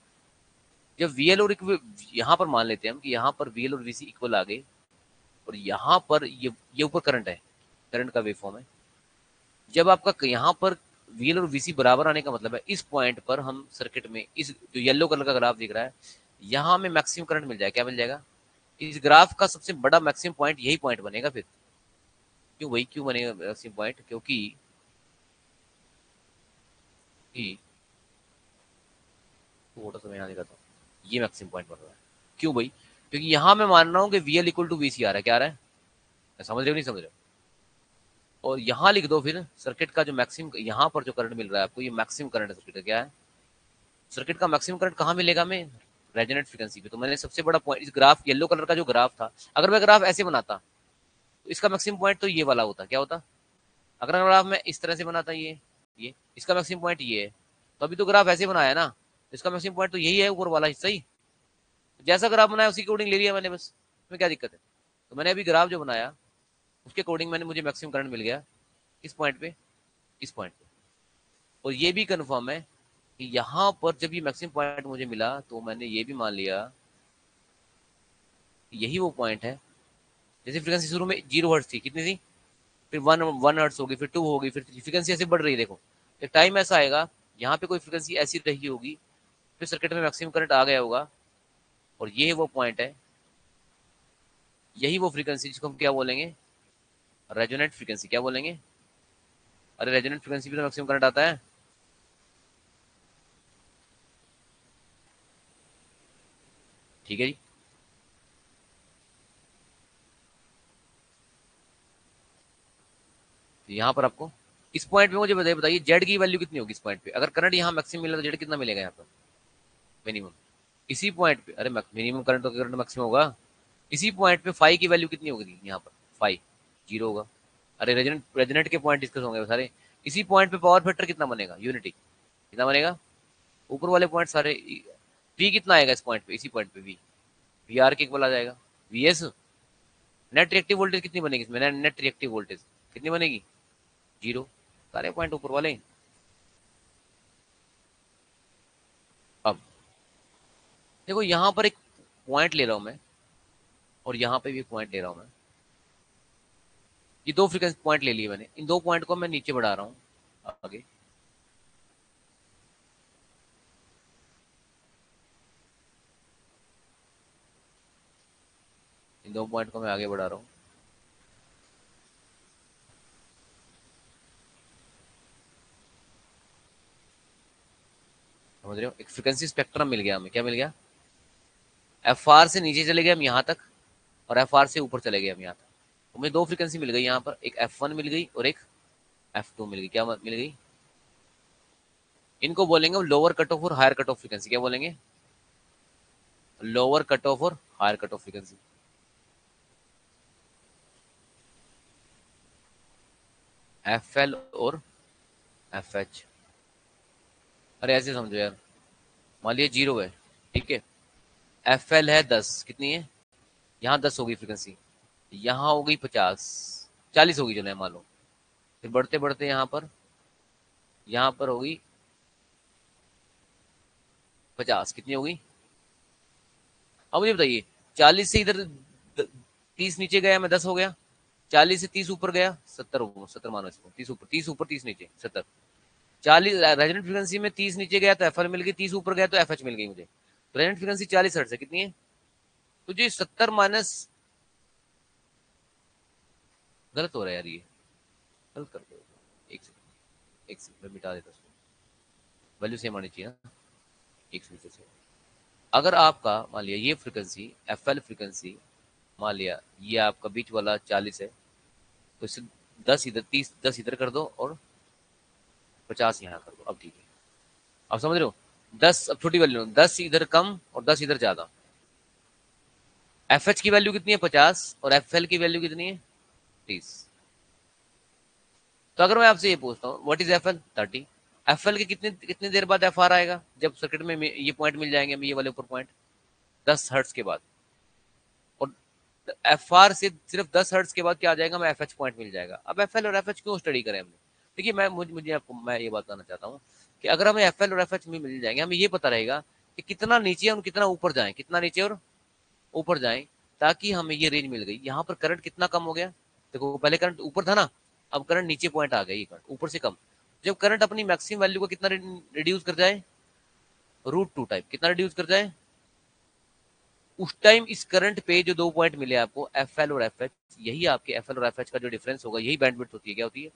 जब वीएल और यहाँ पर मान लेते हैं हम कि यहाँ पर वीएल और वीसी इक्वल आ गए, और यहाँ पर ये ऊपर करंट है, करंट का वेवफॉर्म है। जब आपका यहाँ पर वीएल और वीसी बराबर आने का मतलब है इस पॉइंट पर हम सर्किट में, इस जो येलो कलर का ग्राफ दिख रहा है, यहाँ हमें मैक्सिमम करंट मिल जाए। क्या मिल जाएगा? इस ग्राफ का सबसे बड़ा मैक्सिमम पॉइंट यही पॉइंट बनेगा फिर। क्यों वही क्यों बनेगा मैक्सिमम पॉइंट? क्योंकि थोड़ा सा मैं यहाँ दिखाता हूँ, ये मैक्सिमम पॉइंट बन रहा है। क्यों भाई? क्योंकि यहाँ मैं मान रहा हूँ कि वीएल इक्वल टू वीसी आ रहा है। क्या आ रहा है? समझ रहे हो नहीं समझ रहे हो? और यहाँ लिख दो फिर सर्किट का जो मैक्सिमम, यहाँ पर जो करंट मिल रहा है आपको, ये मैक्सिमम करंट है सर्किट का। क्या है? सर्किट का मैक्सिमम करंट कहाँ मिलेगा हमें? रेजोनेंट फ्रीक्वेंसी पे। तो मैंने सबसे बड़ा पॉइंट, इस ग्राफ येलो कलर का जो ग्राफ था, अगर मैं ग्राफ ऐसे बनाता तो इसका मैक्सिमम पॉइंट तो ये वाला होता। क्या होता? अगर ग्राफ मैं इस तरह से बनाता, ये इसका मैक्सिमम पॉइंट ये है। तो अभी तो ग्राफ ऐसे बनाया ना, इसका मैक्सिमम पॉइंट तो यही है, ऊपर वाला हिस्सा ही। जैसा ग्राफ बनाया उसी के अकॉर्डिंग ले लिया मैंने बस। इसमें क्या दिक्कत है? तो मैंने अभी ग्राफ जो बनाया उसके अकॉर्डिंग मैंने, मुझे मैक्सिमम करंट मिल गया किस पॉइंट पे? इस पॉइंट पे। और ये भी कंफर्म है कि यहाँ पर जब ये मैक्सिमम पॉइंट मुझे मिला तो मैंने ये भी मान लिया कि यही वो पॉइंट है। जैसे फ्रीक्वेंसी शुरू में 0 हर्ट्ज थी, कितनी थी? फिर 1 1 हर्ट्ज होगी, फिर 2 होगी, फिर फ्रीक्वेंसी ऐसे बढ़ रही है। देखो एक टाइम ऐसा आएगा, यहाँ पे कोई फ्रीक्वेंसी ऐसी रही होगी, फिर सर्किट में मैक्सिमम करंट आ गया होगा, और ये वो पॉइंट है, यही वो फ्रीक्वेंसी जिसको हम क्या बोलेंगे? Resonant frequency. क्या बोलेंगे? अरे रेजोनेंट फ्रीक्वेंसी पे तो मैक्सिमम करंट आता है। ठीक है जी। तो यहाँ पर आपको इस पॉइंट पे मुझे बताइए जेड की वैल्यू कितनी होगी इस पॉइंट पे? अगर करंट यहाँ मैक्सिमम मिला तो जेड कितना मिलेगा यहाँ पर? मिनिमम। इसी पॉइंट पे, अरे मिनिमम करंट तो करंट मैक्सिमम होगा। इसी पॉइंट पे फाई की वैल्यू कितनी होगी यहाँ पर? फाई 0 होगा। अरे रेजोनेंट रेजोनेंट के पॉइंट डिस्कस होंगे सारे। इसी पॉइंट पे पावर फैक्टर कितना बनेगा? यूनिटी कितना बनेगा? ऊपर वाले पॉइंट सारे। वी कितना आएगा इस पॉइंट पे? इसी पॉइंट पे वी, वी आर के इक्वल आ जाएगा। V S. Net reactive voltage कितनी बनेगी इसमें? नेट रिएक्टिव वोल्टेज कितनी बनेगी? 0। सारे पॉइंट ऊपर वाले। अब देखो यहाँ पर एक पॉइंट ले रहा हूं मैं, और यहाँ पे भी एक पॉइंट ले रहा हूं मैं। ये दो फ्रीक्वेंसी पॉइंट ले लिए मैंने, इन दो पॉइंट को मैं नीचे बढ़ा रहा हूँ आगे। इन दो पॉइंट को मैं आगे बढ़ा रहा हूँ। समझ रहे हो? एक फ्रीक्वेंसी स्पेक्ट्रम मिल गया हमें। क्या मिल गया? एफ आर से नीचे चले गए हम यहाँ तक, और एफ आर से ऊपर चले गए हम यहाँ तक। तो मुझे दो फ्रीक्वेंसी मिल गई यहाँ पर, एक एफ वन मिल गई और एक एफ टू मिल गई। क्या मिल गई? इनको बोलेंगे लोअर कट ऑफ और हायर कट ऑफ फ्रीक्वेंसी। क्या बोलेंगे? लोअर कट ऑफ और higher cut off frequency. F L और एफ एच। अरे ऐसे समझो यार, मान लिया 0 है, ठीक है, एफ एल है 10, कितनी है, यहाँ 10 होगी फ्रीक्वेंसी, यहाँ हो गई 50, 40 होगी चलो मान लो, फिर बढ़ते बढ़ते यहाँ पर होगी 50, कितनी होगी। अब मुझे बताइए 40 से इधर 30 नीचे गया मैं 10 हो गया, 40 से 30 ऊपर गया 70 हो, 70 मानो इसको, 30 ऊपर 30 नीचे 70, 40 रेजोनेंट फ्रीक्वेंसी में 30 नीचे गया तो एफएल मिल गई, 30 ऊपर गया तो एफएच मिल गई मुझे। तो रेजोनेंट फ्रीक्वेंसी 40 हर्ट्ज है, कितनी है, तो जी 70 माइनस, गलत हो रहा है यार ये, गलत कर दो, एक सेकंड मैं मिटा देता हूँ, वैल्यू सेम आनी चाहिए ना, एक सेकंड से। अगर आपका मान लिया ये फ्रीक्वेंसी एफएल फ्रीक्वेंसी, मान लिया ये आपका बीच वाला 40 है, तो इससे 10 इधर 30, 10 इधर कर दो और 50 यहाँ कर दो, अब ठीक है, अब समझ रहे हो, 10 अब छोटी वैल्यू 10 इधर कम और 10 इधर ज्यादा, एफ एच की वैल्यू कितनी है 50 और एफ एल की वैल्यू कितनी है 30। तो अगर मैं आपसे ये पूछता हूँ what is F L 30, F L के कितनी कितनी देर बाद एफ आर आएगा, जब सर्किट में ये पॉइंट मिल जाएंगे ये वाले ऊपर पॉइंट 10 हर्ट्ज के बाद, और एफ आर से सिर्फ 10 हर्ट्ज के बाद क्या आ जाएगा, मैं एफ एच पॉइंट मिल जाएगा। अब एफ एल और एफ एच क्यों स्टडी करें हमने, देखिए मुझे आपको मैं ये बताना चाहता हूँ कि अगर हमें एफ एल और एफ एच में मिल जाएंगे, हमें ये पता रहेगा कि कितना नीचे और कितना ऊपर जाए, कितना नीचे और ऊपर जाए, ताकि हमें ये रेंज मिल गई। यहाँ पर करंट कितना कम हो गया, देखो पहले करंट ऊपर था ना, अब करंट नीचे पॉइंट आ गया, ये करंट ऊपर से कम, जब करंट अपनी मैक्सिमम वैल्यू को कितना रिड्यूस कर जाए, √2 टाइप कितना रिड्यूस कर जाए, उस टाइम इस करंट पे जो 2 पॉइंट मिले आपको एफ एल और एफ एच, यही आपके एफ एल और एफ एच का जो डिफरेंस होगा, यही बैंडविड्थ होती है। क्या होती है,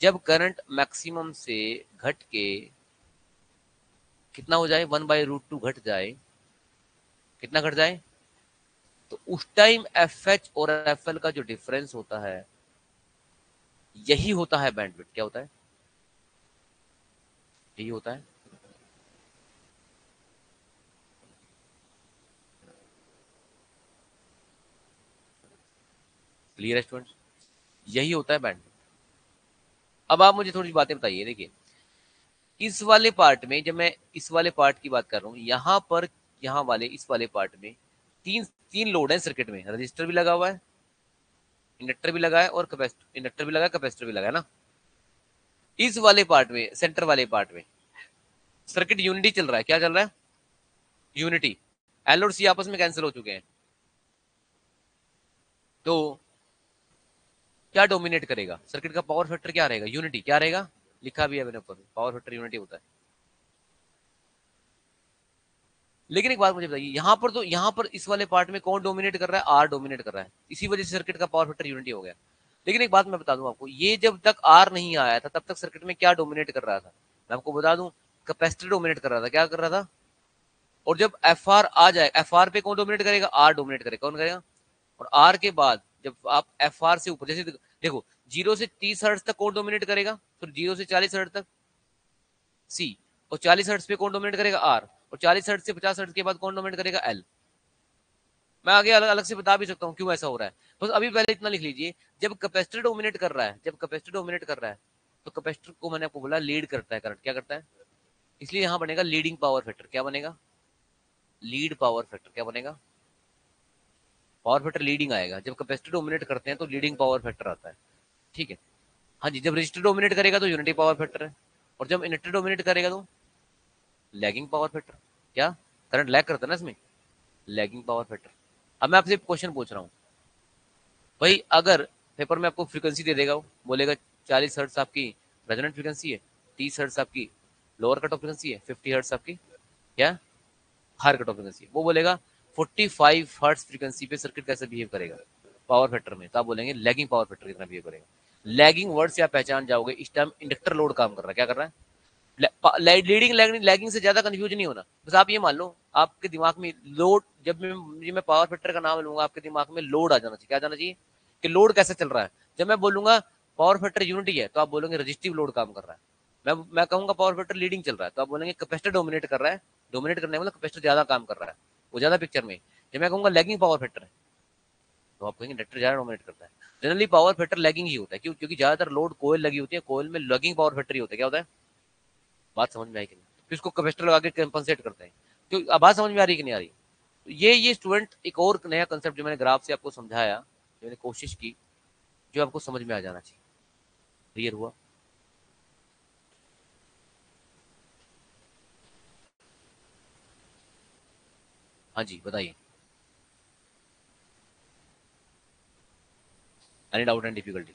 जब करंट मैक्सिमम से घट के कितना हो जाए, 1/√2 घट जाए, कितना घट जाए, तो उस टाइम एफ एच और एफ एल का जो डिफरेंस होता है यही होता है बैंडविड्थ। क्या होता है, यही होता है। क्लियर है स्टूडेंट्स, यही होता है बैंडविड्थ। अब आप मुझे थोड़ी बातें बताइए, देखिए इस वाले पार्ट में, जब मैं इस वाले पार्ट की बात कर रहा हूं, यहां पर यहाँ वाले इस वाले पार्ट में तीन तीन लोड है सर्किट में, रजिस्टर भी लगा हुआ है, इंडक्टर भी लगा है और कैपेसिटर, इंडक्टर भी लगा है कैपेसिटर भी लगा है ना। इस वाले पार्ट में, सेंटर वाले पार्ट में सर्किट यूनिटी चल रहा है, क्या चल रहा है, यूनिटी, एल और सी आपस में कैंसिल हो चुके हैं, तो क्या डोमिनेट करेगा सर्किट का पावर फैक्टर, क्या रहेगा, यूनिटी, क्या रहेगा, लिखा भी है मैंने ऊपर, पावर फैक्टर यूनिटी होता है। लेकिन एक बात मुझे बताइए, यहाँ पर तो यहाँ पर इस वाले पार्ट में कौन डोमिनेट कर रहा है, आर डोमिनेट कर रहा है, इसी वजह से सर्किट का पावर फैक्टर यूनिटी हो गया। लेकिन एक बात मैं बता दूं आपको, ये जब तक आर नहीं आया था तब तक सर्किट में क्या डोमिनेट कर रहा था, मैं आपको बता दूं, कैपेसिटर डोमिनेट कर रहा था, क्या कर रहा था। और जब एफ आर आ जाए, एफ आर पे कौन डोमिनेट करेगा, आर डोमिनेट करेगा, कौन करेगा, और आर के बाद जब आप एफ आर से ऊपर, जैसे देखो 0 से 30 हर्ट्ज तक कौन डोमिनेट करेगा, फिर 0 से 40 हर्ट्ज तक सी, और 40 हर्ट्ज पे कौन डोमिनेट करेगा, आर, और 40 हर्ट्ज से 50 हर्ट्ज के बाद कौन डोमिनेट करेगा, एल। मैं आगे अलग अलग से बता भी सकता हूँ क्यों ऐसा हो रहा है, बस अभी पहले इतना लिख लीजिए, जब कैपेसिटर डोमिनेट कर रहा है, जब कैपेसिटर डोमिनेट कर रहा है, तो कैपेसिटर को मैंने आपको बोला लीड करता है करंट, क्या करता है, इसलिए यहां बनेगा लीडिंग पावर फैक्टर, क्या बनेगा, लीड पावर फैक्टर, क्या बनेगा, पावर फैक्टर लीडिंग आएगा, जब कैपेसिटर डोमिनेट करते हैं तो लीडिंग पावर फैक्टर आता है, ठीक है। हाँ जी, जब रजिस्टर डोमिनेट करेगा तो यूनिटी पावर फैक्टर है, और जब इंडक्टर डोमिनेट करेगा तो लैगिंग पावर फैक्टर, क्या, करंट लैग करता है ना इसमें, लैगिंग पावर फैक्टर। अब मैं आपसे क्वेश्चन पूछ रहा हूँ भाई, अगर पेपर में आपको फ्रीक्वेंसी दे देगा, वो बोलेगा 40 हर्ट्ज आपकी रेजोनेंट फ्रीक्वेंसी है, 30 हर्ट्ज आपकी लोअर कट ऑफ फ्रीक्वेंसी है, 50 हर्ट्ज आपकी क्या हायर कट ऑफ फ्रीक्वेंसी है, वो बोलेगा 45 हर्ट्ज फ्रीक्वेंसी पे सर्किट कैसे बिहेव करेगा पावर फैक्टर में, तो आप बोलेंगे लैगिंग पावर फैक्टर कितना बिहेव करेगा। लैगिंग वर्ड से आप पहचान जाओगे इस टाइम इंडक्टर लोड काम कर रहा है, क्या कर रहा है, लीडिंग लैगिंग से ज्यादा कंफ्यूज नहीं होना, बस आप ये मान लो आपके दिमाग में लोड, जब मैं पावर फैक्टर का नाम लूंगा आपके दिमाग में लोड आ जाना चाहिए, क्या जाना चाहिए कि लोड कैसे चल रहा है। जब मैं बोलूंगा पावर फैक्टर यूनिटी है तो आप बोलोगे रजिस्टिव लोड काम कर रहा है, मैं कहूंगा पावर फैक्टर लीडिंग चल रहा है तो आप बोलेंगे कैपेसिटर डोमिनेट कर रहा है, डोमिनेट करने मतलब कैपेसिटर ज्यादा काम कर रहा है, वो ज्यादा पिक्चर में। जब मैं कहूंगा लैगिंग पावर फैक्टर है तो आप कहेंगे इंडक्टर ज्यादा डोमिनेट करता है। जनरली पावर फैक्टर लैगिंग ही होता है, क्यों, क्योंकि ज्यादातर लोड कोयल लगी होती है, कोयल में लैगिंग पावर फैक्टर ही होता है, क्या होता है, बात समझ में आई कि नहीं, फिर उसको कैपेसिटर लगा के कंपनसेट करते हैं, क्यों, अब बात समझ में आ रही कि नहीं आ रही। ये स्टूडेंट एक और नया कंसेप्ट जो मैंने ग्राफ से आपको समझाया, जो मैंने कोशिश की, जो आपको समझ में आ जाना चाहिए। क्लियर हुआ? हाँ जी, बताइए। Any doubt and difficulty?